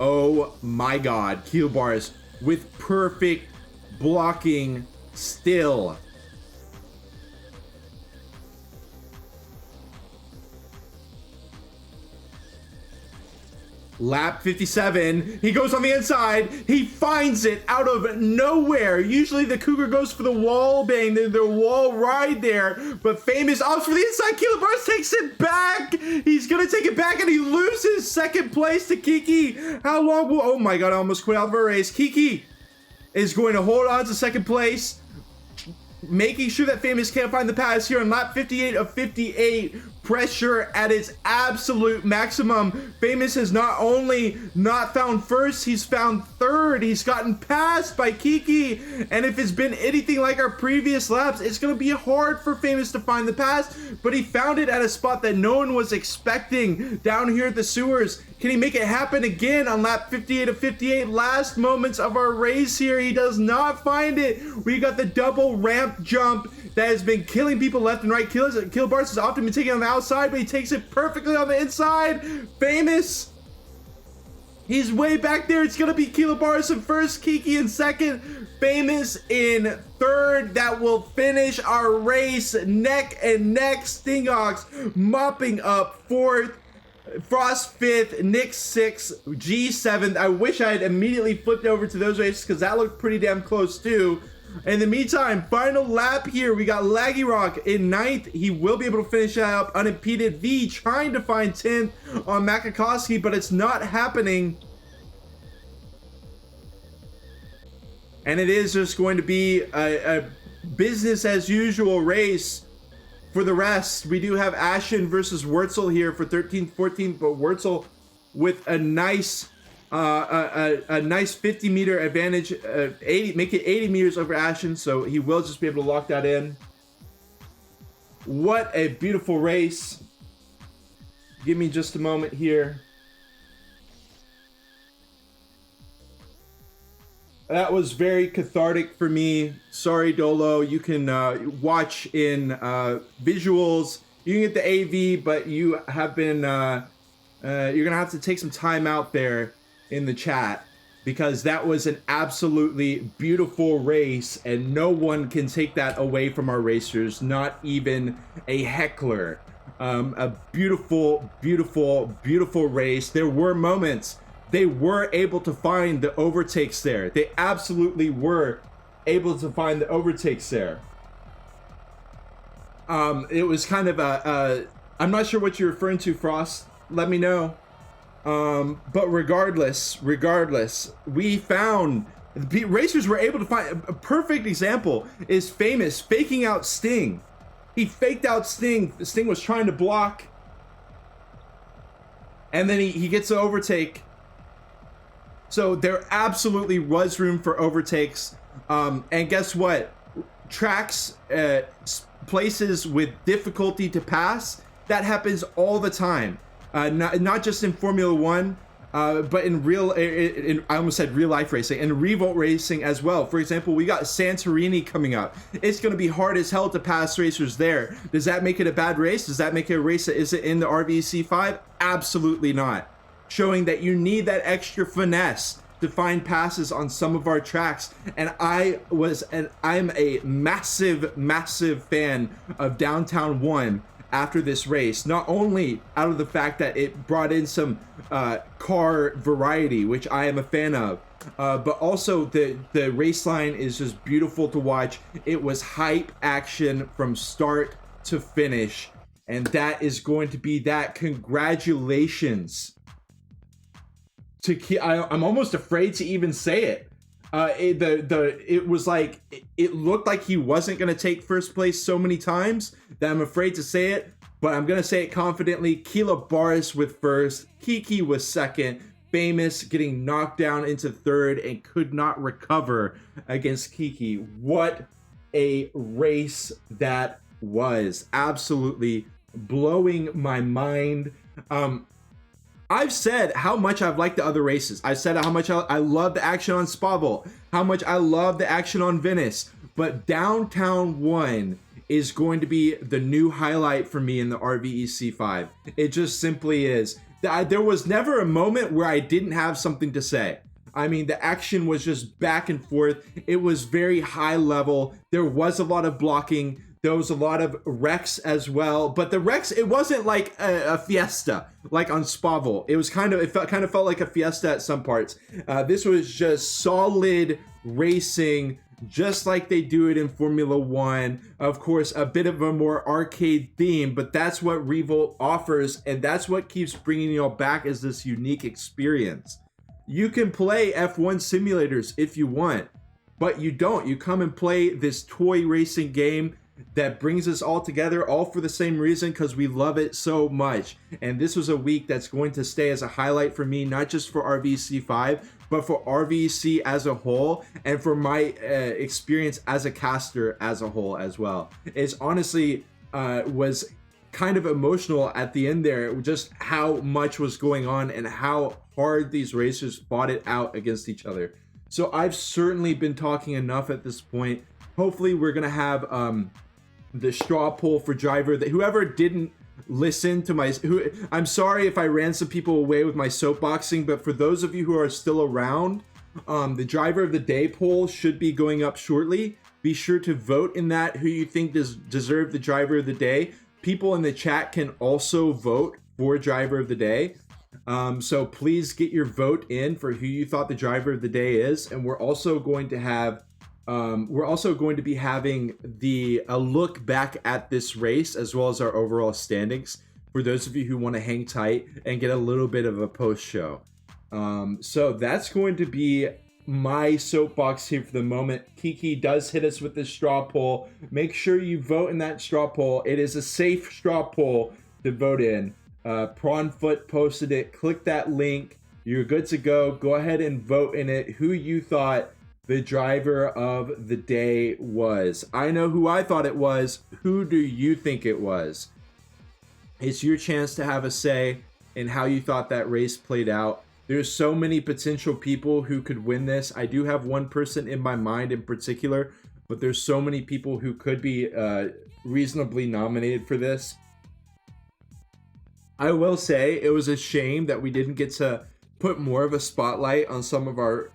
Oh my god, Kilobaris with perfect blocking still. Lap 57, he goes on the inside, he finds it out of nowhere. Usually the Cougar goes for the wall bang, the wall ride there, but Famous opts for the inside. Kilobaris takes it back. He's gonna take it back and he loses second place to Kiki. How long will, oh my god, I almost quit out of a race. Kiki is going to hold on to second place. making sure that Famous can't find the pass here on lap 58 of 58. Pressure at its absolute maximum. Famous has not only not found first, he's found third. He's gotten passed by Kiki. And if it's been anything like our previous laps, it's going to be hard for Famous to find the pass. But he found it at a spot that no one was expecting down here at the sewers. Can he make it happen again on lap 58 of 58? Last moments of our race here. He does not find it. We got the double ramp jump that has been killing people left and right. Kilobars has often been taking on the outside, but he takes it perfectly on the inside. Famous. He's way back there. It's going to be Kilobars in first, Kiki in second, Famous in third. That will finish our race neck and neck. Stinghawks mopping up fourth. Frost 5th, Nick 6th, G 7th. I wish I had immediately flipped over to those races because that looked pretty damn close too. In the meantime, final lap here. We got Laggy Rock in 9th. He will be able to finish that up unimpeded. V trying to find 10th on Makakowski, but it's not happening. And it is just going to be a business as usual race. For the rest, we do have Ashen versus Wurzel here for 13th, 14th, but Wurzel with a nice a nice 50 meter advantage, 80, make it 80 meters over Ashen, so he will just be able to lock that in. What a beautiful race. Give me just a moment here. That was very cathartic for me. Sorry, Dolo. You can watch in visuals. You can get the AV, but you have been, you're going to have to take some time out there in the chat because that was an absolutely beautiful race and no one can take that away from our racers, not even a heckler. A beautiful, beautiful, beautiful race. There were moments they were able to find the overtakes there. They absolutely were able to find the overtakes there. It was kind of I'm not sure what you're referring to, Frost. Let me know. But regardless, we found the racers were able to find a perfect example is Famous faking out Sting. He faked out Sting. Sting was trying to block. And then he gets an overtake. So there absolutely was room for overtakes. And guess what? Tracks, places with difficulty to pass, that happens all the time. Not just in Formula One, but in I almost said real life racing, and Revolt racing as well. For example, we got Santorini coming up. It's going to be hard as hell to pass racers there. Does that make it a bad race? Does that make it a race that isn't in the RVEC 5? Absolutely not. Showing that you need that extra finesse to find passes on some of our tracks. And I'm a massive fan of Downtown 1 after this race, not only out of the fact that it brought in some car variety, which I am a fan of, but also the race line is just beautiful to watch. It was hype action from start to finish, and that is going to be that. Congratulations to I'm almost afraid to even say it. It was like it looked like he wasn't gonna take first place so many times that I'm afraid to say it, but I'm gonna say it confidently. Kilobars with first, Kiki was second, Famous getting knocked down into third and could not recover against Kiki. What a race that was. Absolutely blowing my mind. I've said how much I've liked the other races. I've said how much I love the action on Spavol, how much I love the action on Venice, but Downtown 1 is going to be the new highlight for me in the RVEC 5. It just simply is. There was never a moment where I didn't have something to say. I mean, the action was just back and forth. It was very high level. There was a lot of blocking. There was a lot of wrecks as well, but the wrecks, it wasn't like a fiesta like on Spavol. It was kind of felt like a fiesta at some parts. This was just solid racing, just like they do it in Formula One. Of course, a bit of a more arcade theme, but that's what Revolt offers, and that's what keeps bringing y'all back as this unique experience. You can play F1 simulators if you want. but you don't. You come and play this toy racing game that brings us all together, all for the same reason, because we love it so much. And this was a week that's going to stay as a highlight for me, not just for RVEC 5, but for RVEC as a whole, and for my experience as a caster as a whole as well. It's honestly was kind of emotional at the end there, just how much was going on and how hard these racers fought it out against each other. So I've certainly been talking enough at this point. Hopefully we're gonna have the straw poll for driver, that whoever didn't listen to my, I'm sorry if I ran some people away with my soapboxing, but for those of you who are still around, the driver of the day poll should be going up shortly. Be sure to vote in that, who you think deserve the driver of the day. People in the chat can also vote for driver of the day. So please get your vote in for who you thought the driver of the day is. And we're also going to have be having a look back at this race, as well as our overall standings, for those of you who want to hang tight and get a little bit of a post show. So that's going to be my soapbox here for the moment. Kiki does hit us with this straw poll. Make sure you vote in that straw poll. It is a safe straw poll to vote in. Prawnfoot posted it. Click that link. You're good to go. Go ahead and vote in it who you thought the driver of the day was. I know who I thought it was. Who do you think it was? It's your chance to have a say in how you thought that race played out. There's so many potential people who could win this. I do have one person in my mind in particular, but there's so many people who could be reasonably nominated for this. I will say it was a shame that we didn't get to put more of a spotlight on some of our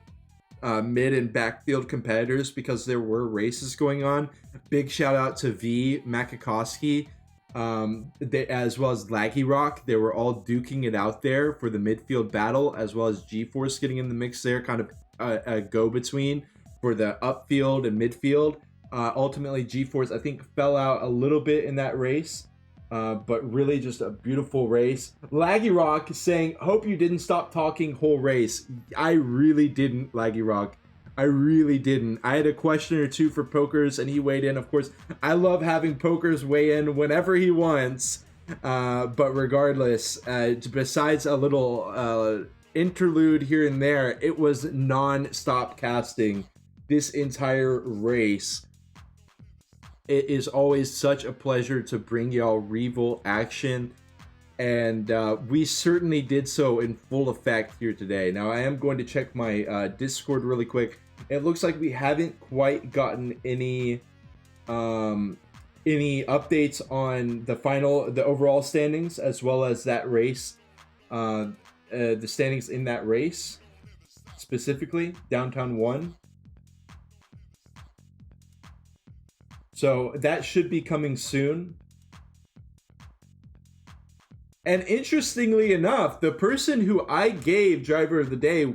mid and backfield competitors, because there were races going on. Big shout out to V, Makakowski, as well as Laggy Rock. They were all duking it out there for the midfield battle, as well as G-Force getting in the mix there, kind of a go-between for the upfield and midfield. Ultimately, G-Force, I think, fell out a little bit in that race, but really just a beautiful race. Laggy Rock saying, hope you didn't stop talking whole race. I really didn't, Laggy Rock. I really didn't. I had a question or two for Pokers, and he weighed in. Of course, I love having Pokers weigh in whenever he wants. But regardless, besides a little interlude here and there, it was non-stop casting this entire race. It is always such a pleasure to bring y'all Revel action, and we certainly did so in full effect here today. Now, I am going to check my Discord really quick. It looks like we haven't quite gotten any updates on the overall standings, as well as that race, the standings in that race, specifically Downtown 1. So that should be coming soon. And interestingly enough, the person who I gave driver of the day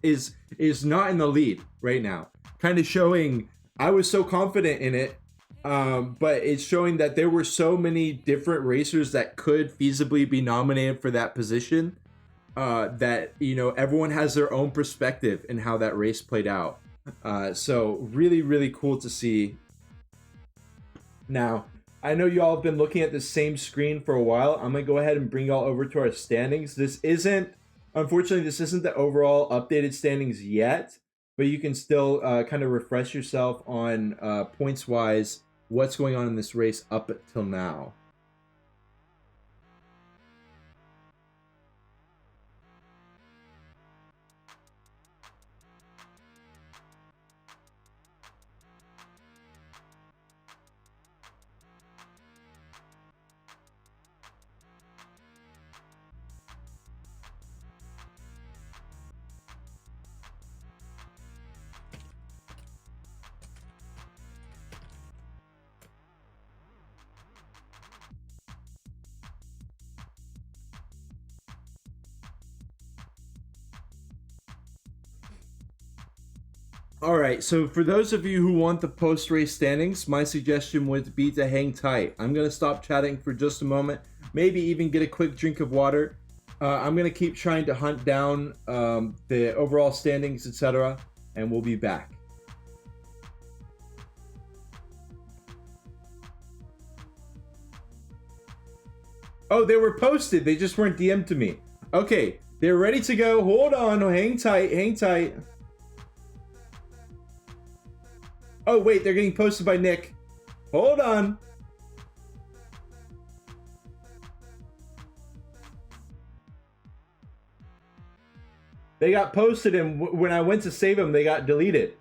is not in the lead right now. Kind of showing I was so confident in it, but it's showing that there were so many different racers that could feasibly be nominated for that position, that, you know, everyone has their own perspective in how that race played out. So really, really cool to see. Now, I know y'all have been looking at the same screen for a while. I'm going to go ahead and bring y'all over to our standings. Unfortunately, this isn't the overall updated standings yet, but you can still kind of refresh yourself on points-wise what's going on in this race up till now. All right, so for those of you who want the post-race standings, my suggestion would be to hang tight. I'm going to stop chatting for just a moment, maybe even get a quick drink of water. I'm going to keep trying to hunt down the overall standings, etc., and we'll be back. Oh, they were posted. They just weren't DM'd to me. Okay, they're ready to go. Hold on. Hang tight. Hang tight. Oh, wait. They're getting posted by Nick. Hold on. They got posted, and when I went to save them, they got deleted.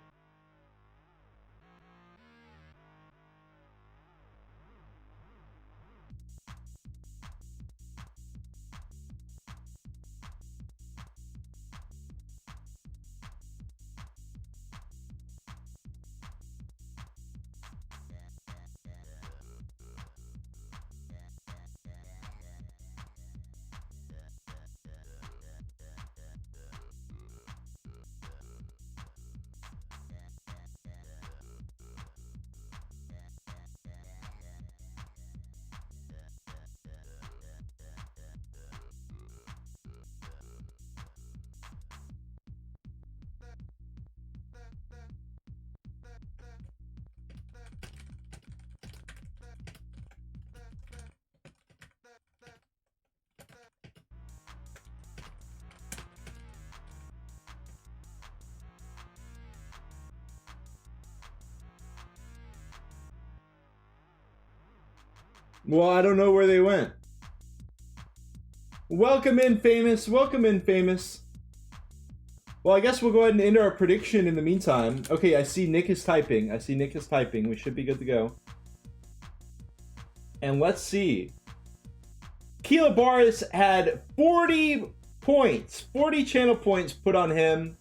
Well, I don't know where they went. Welcome in, Famous. Welcome in, Famous. Well, I guess we'll go ahead and end our prediction in the meantime. Okay, I see Nick is typing. I see Nick is typing. We should be good to go. And let's see. Keela Barris had 40 points. 40 channel points put on him.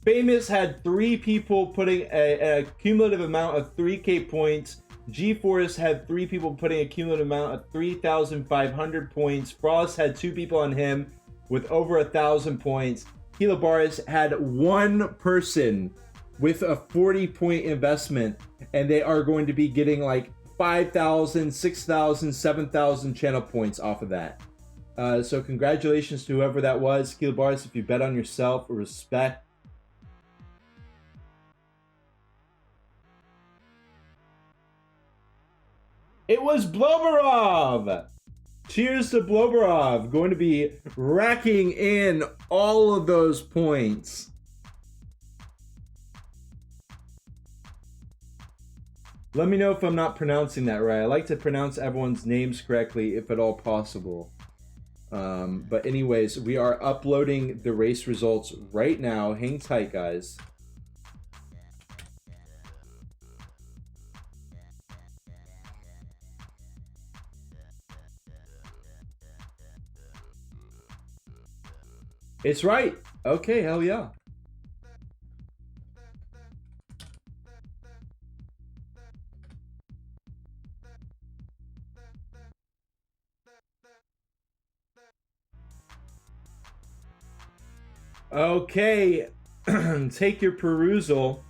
Famous had 3 people putting a cumulative amount of 3K points. G-Force had 3 people putting a cumulative amount of 3,500 points. Frost had 2 people on him with over 1,000 points. Keela Barris had 1 person with a 40-point investment, and they are going to be getting like 5,000, 6,000, 7,000 channel points off of that. So congratulations to whoever that was. Keela Barris, if you bet on yourself, respect. It was Bloberov! Cheers to Bloberov, going to be racking in all of those points. Let me know if I'm not pronouncing that right. I like to pronounce everyone's names correctly if at all possible. But anyways, we are uploading the race results right now. Hang tight, guys. It's right. Okay, hell yeah. Okay, take your perusal.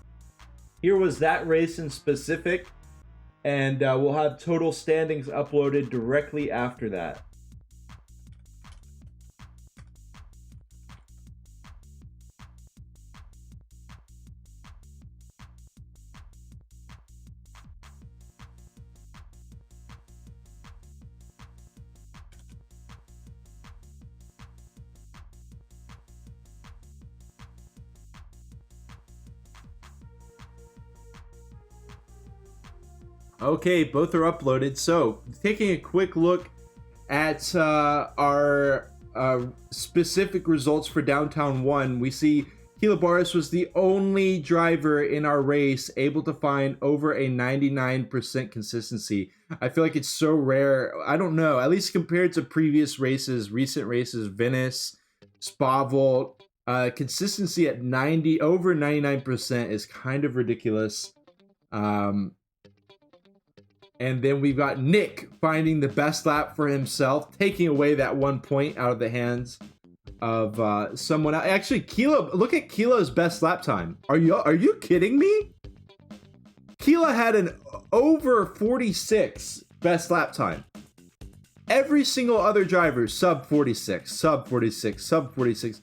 Here was that race in specific, and we'll have total standings uploaded directly after that. Okay, both are uploaded. So, taking a quick look at our specific results for Downtown 1, we see Keela Barris was the only driver in our race able to find over a 99% consistency. I feel like it's so rare. I don't know, at least compared to previous races, recent races, Venice, Spa Vault, consistency at over 99% is kind of ridiculous. And then we've got Nick finding the best lap for himself, taking away that 1 point out of the hands of someone else. Actually, Keela, look at Keela's best lap time. Are you kidding me? Keela had an over 46 best lap time. Every single other driver, sub 46, sub 46, sub 46.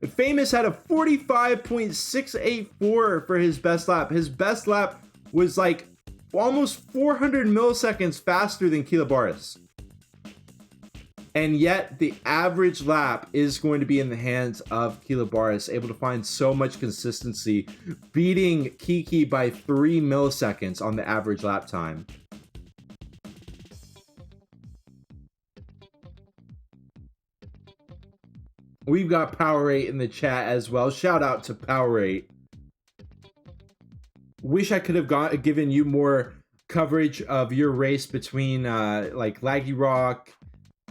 Famous had a 45.684 for his best lap. His best lap was like almost 400 milliseconds faster than Keela Barris. And yet the average lap is going to be in the hands of Kilobaris, able to find so much consistency, beating Kiki by 3 milliseconds on the average lap time. We've got Powerade in the chat as well. Shout out to Powerade. Wish I could have given you more coverage of your race between like Laggy Rock,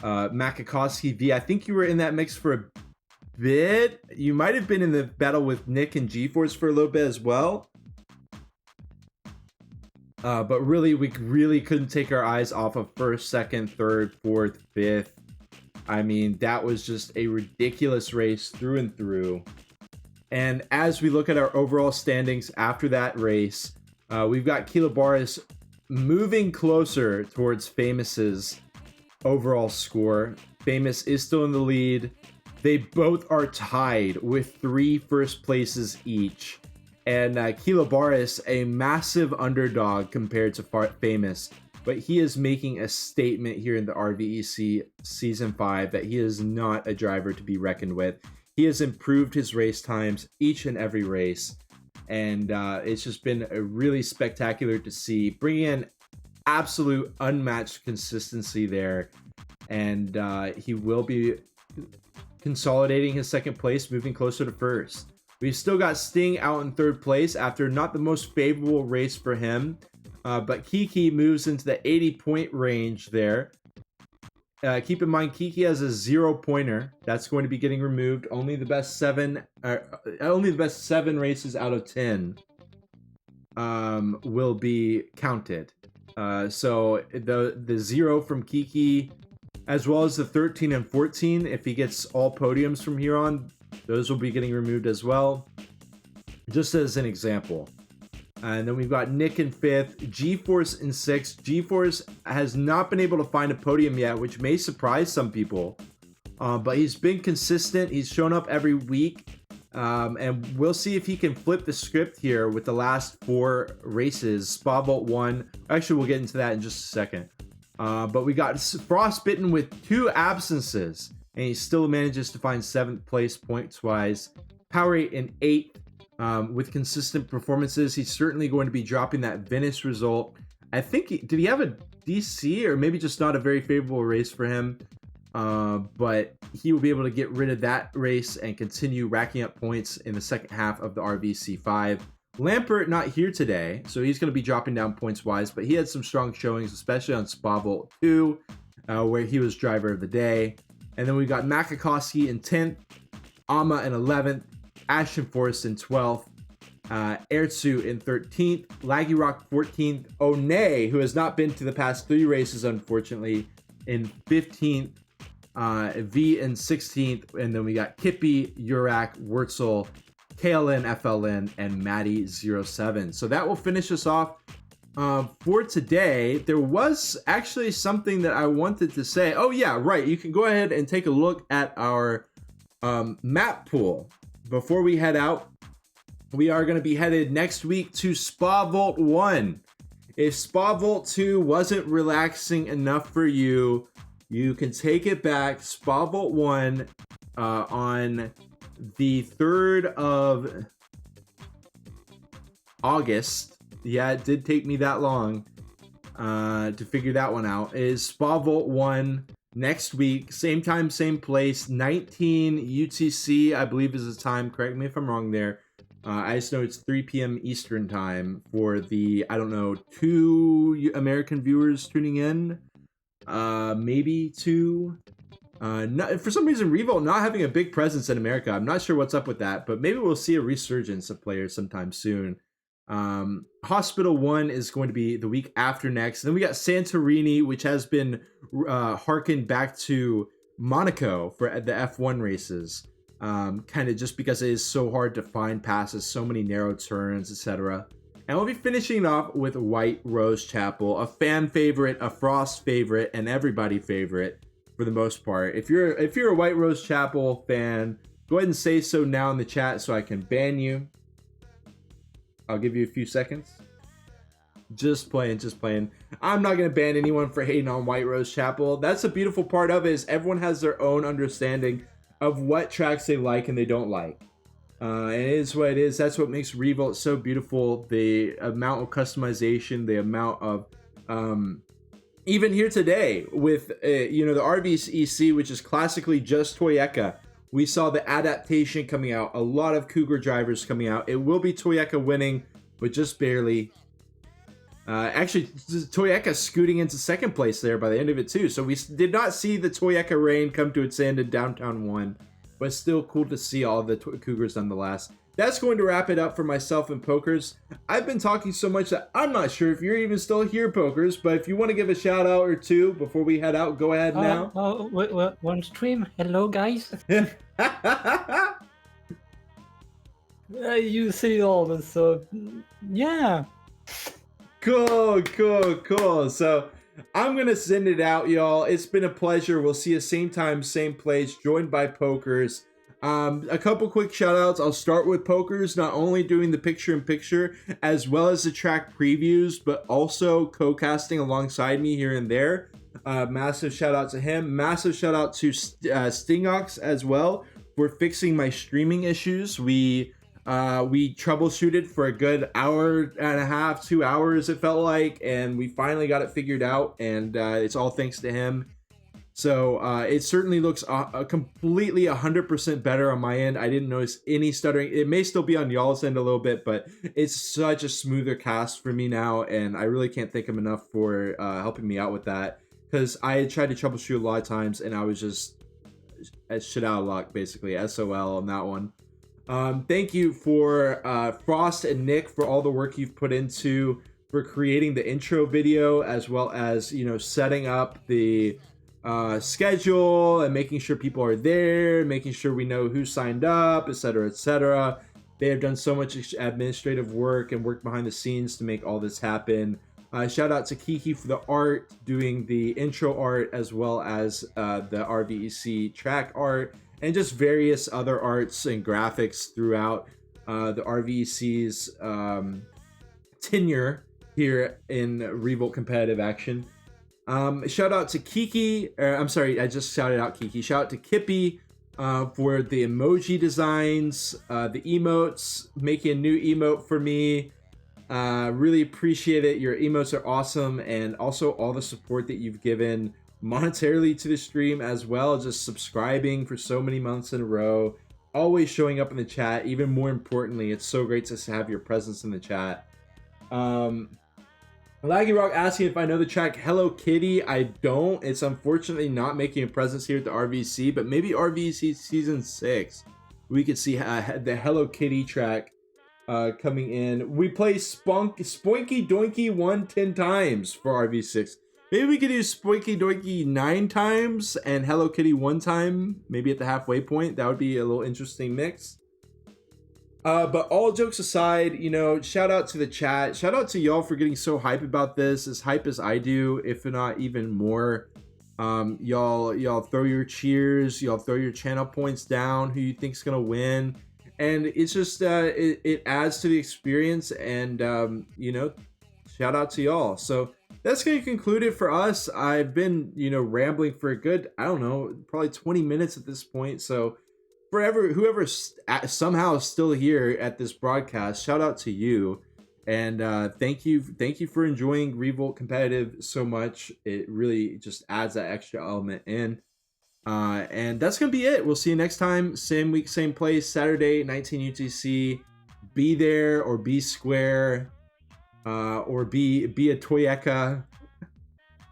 Makakowski V. I think you were in that mix for a bit. You might have been in the battle with Nick and G-Force for a little bit as well. But really, we really couldn't take our eyes off of first, second, third, fourth, fifth. I mean, that was just a ridiculous race through and through. And as we look at our overall standings after that race, we've got Kilobaris moving closer towards Famous's overall score. Famous is still in the lead. They both are tied with 3 first places each. And Kilobaris, a massive underdog compared to Famous. But he is making a statement here in the RVEC Season 5 that he is not a driver to be reckoned with. He has improved his race times each and every race. And it's just been a really spectacular to see. Bringing in absolute unmatched consistency there. And he will be consolidating his second place, moving closer to first. We've still got Sting out in third place after not the most favorable race for him. But Kiki moves into the 80-point range there. Keep in mind, Kiki has a 0-pointer. That's going to be getting removed. Only the best 7 races out of 10 will be counted. So the 0 from Kiki, as well as the 13 and 14, if he gets all podiums from here on, those will be getting removed as well. Just as an example. And then we've got Nick in 5th, G-Force in 6th. G-Force has not been able to find a podium yet, which may surprise some people. But he's been consistent. He's shown up every week. And we'll see if he can flip the script here with the last 4 races. Spa Vault 1. Actually, we'll get into that in just a second. But we got Frostbitten with 2 absences. And he still manages to find 7th place points-wise. Powerade in 8th. With consistent performances, he's certainly going to be dropping that Venice result. I think, did he have a DC or maybe just not a very favorable race for him? But he will be able to get rid of that race and continue racking up points in the second half of the RVC 5. Lampert not here today, so he's going to be dropping down points wise, but he had some strong showings, especially on Spa Vault 2, where he was driver of the day. And then we got Makakowski in 10th, Ama in 11th, Ashton Forrest in 12th, Ertsu in 13th, Laggy Rock 14th, One, who has not been to the past 3 races, unfortunately, in 15th, V in 16th, and then we got Kippy, Urak, Wurzel, KLN, FLN, and Maddie07. So that will finish us off for today. There was actually something that I wanted to say. Oh yeah, right. You can go ahead and take a look at our map pool. Before we head out, we are going to be headed next week to Spa Vault 1. If Spa Vault 2 wasn't relaxing enough for you, you can take it back. Spa Vault 1 on the 3rd of August. Yeah, it did take me that long to figure that one out. Is Spa Vault 1 next week, same time, same place, 19 UTC, I believe is the time. Correct me if I'm wrong there. I just know it's 3 p.m. Eastern time for the, I don't know, 2 American viewers tuning in. Maybe 2. For some reason, Revolt not having a big presence in America. I'm not sure what's up with that, but maybe we'll see a resurgence of players sometime soon. Hospital 1 is going to be the week after next. Then we got Santorini, which has been harkened back to Monaco for the F1 races. Kind of just because it is so hard to find passes, so many narrow turns, etc. And we'll be finishing off with White Rose Chapel, a fan favorite, a Frost favorite, and everybody favorite for the most part. If you're a White Rose Chapel fan, go ahead and say so now in the chat so I can ban you. I'll give you a few seconds. Just playing, just playing. I'm not gonna ban anyone for hating on White Rose Chapel. That's the beautiful part of it, is everyone has their own understanding of what tracks they like and they don't like. And it is what it is. That's what makes Revolt so beautiful. The amount of customization, the amount of even here today with the RVEC, which is classically just Toyeka. We saw the adaptation coming out, a lot of Cougar drivers coming out. It will be Toyeka winning, but just barely. Actually, Toyeka scooting into second place there by the end of it too. So we did not see the Toyeka reign come to its end in Downtown 1, but still cool to see all the Cougars nonetheless. That's going to wrap it up for myself and Pokers. I've been talking so much that I'm not sure if you're even still here, Pokers, but if you want to give a shout out or two before we head out, go ahead now. Wait, one stream. Hello, guys. You see all this, so yeah. Cool. So I'm going to send it out, y'all. It's been a pleasure. We'll see you same time, same place, joined by Pokers. A couple quick shout outs. I'll start with Pokers, not only doing the picture-in-picture as well as the track previews, but also co-casting alongside me here and there. Massive shout out to him. Massive shout out to Stingox as well for fixing my streaming issues. We troubleshooted for a good hour and a half, 2 hours it felt like, and we finally got it figured out, and it's all thanks to him. So it certainly looks completely 100% better on my end. I didn't notice any stuttering. It may still be on y'all's end a little bit, but it's such a smoother cast for me now, and I really can't thank him enough for helping me out with that, because I had tried to troubleshoot a lot of times and I was just shit out of luck, basically. SOL on that one. Thank you for Frost and Nick for all the work you've put into for creating the intro video, as well as setting up the schedule and making sure people are there, making sure we know who signed up, etc., etc. They have done so much administrative work and work behind the scenes to make all this happen. Shout out to Kiki for the art, doing the intro art, as well as the RVEC track art, and just various other arts and graphics throughout the RVEC's tenure here in Revolt competitive action. Shout out to Kiki. I'm sorry, I just shouted out Kiki. Shout out to Kippy for the emoji designs, the emotes, making a new emote for me. Really appreciate it. Your emotes are awesome, and also all the support that you've given monetarily to the stream, as well as just subscribing for so many months in a row, always showing up in the chat. Even more importantly, it's so great to have your presence in the chat. Laggy Rock asking if I know the track Hello Kitty. I don't. It's unfortunately not making a presence here at the RVC, but maybe RVC Season 6. We could see the Hello Kitty track coming in. We play Spoinky Doinky 10 times for RV6. Maybe we could do Spoinky Doinky 9 times and Hello Kitty 1 time, maybe at the halfway point. That would be a little interesting mix. But all jokes aside, shout out to the chat. Shout out to y'all for getting so hype about this, as hype as I do, if not even more. Y'all throw your cheers, y'all throw your channel points down, who you think's gonna win, and it's just it adds to the experience. And shout out to y'all. So that's gonna conclude it for us. I've been rambling for a good, I don't know, probably 20 minutes at this point. So whoever somehow is still here at this broadcast, shout out to you, and thank you for enjoying Revolt competitive so much. It really just adds that extra element in, and that's gonna be it. We'll see you next time, same week, same place, Saturday 19 UTC. Be there or be square, or be a Toyeka.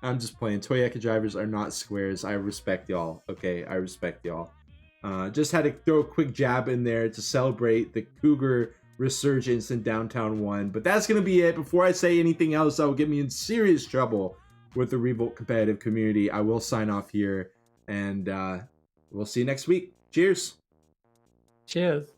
I'm just playing. Toyeka drivers are not squares. I respect y'all. Okay, I respect y'all. Just had to throw a quick jab in there to celebrate the Cougar resurgence in Downtown 1. But that's going to be it. Before I say anything else that will get me in serious trouble with the Revolt competitive community, I will sign off here. And we'll see you next week. Cheers. Cheers.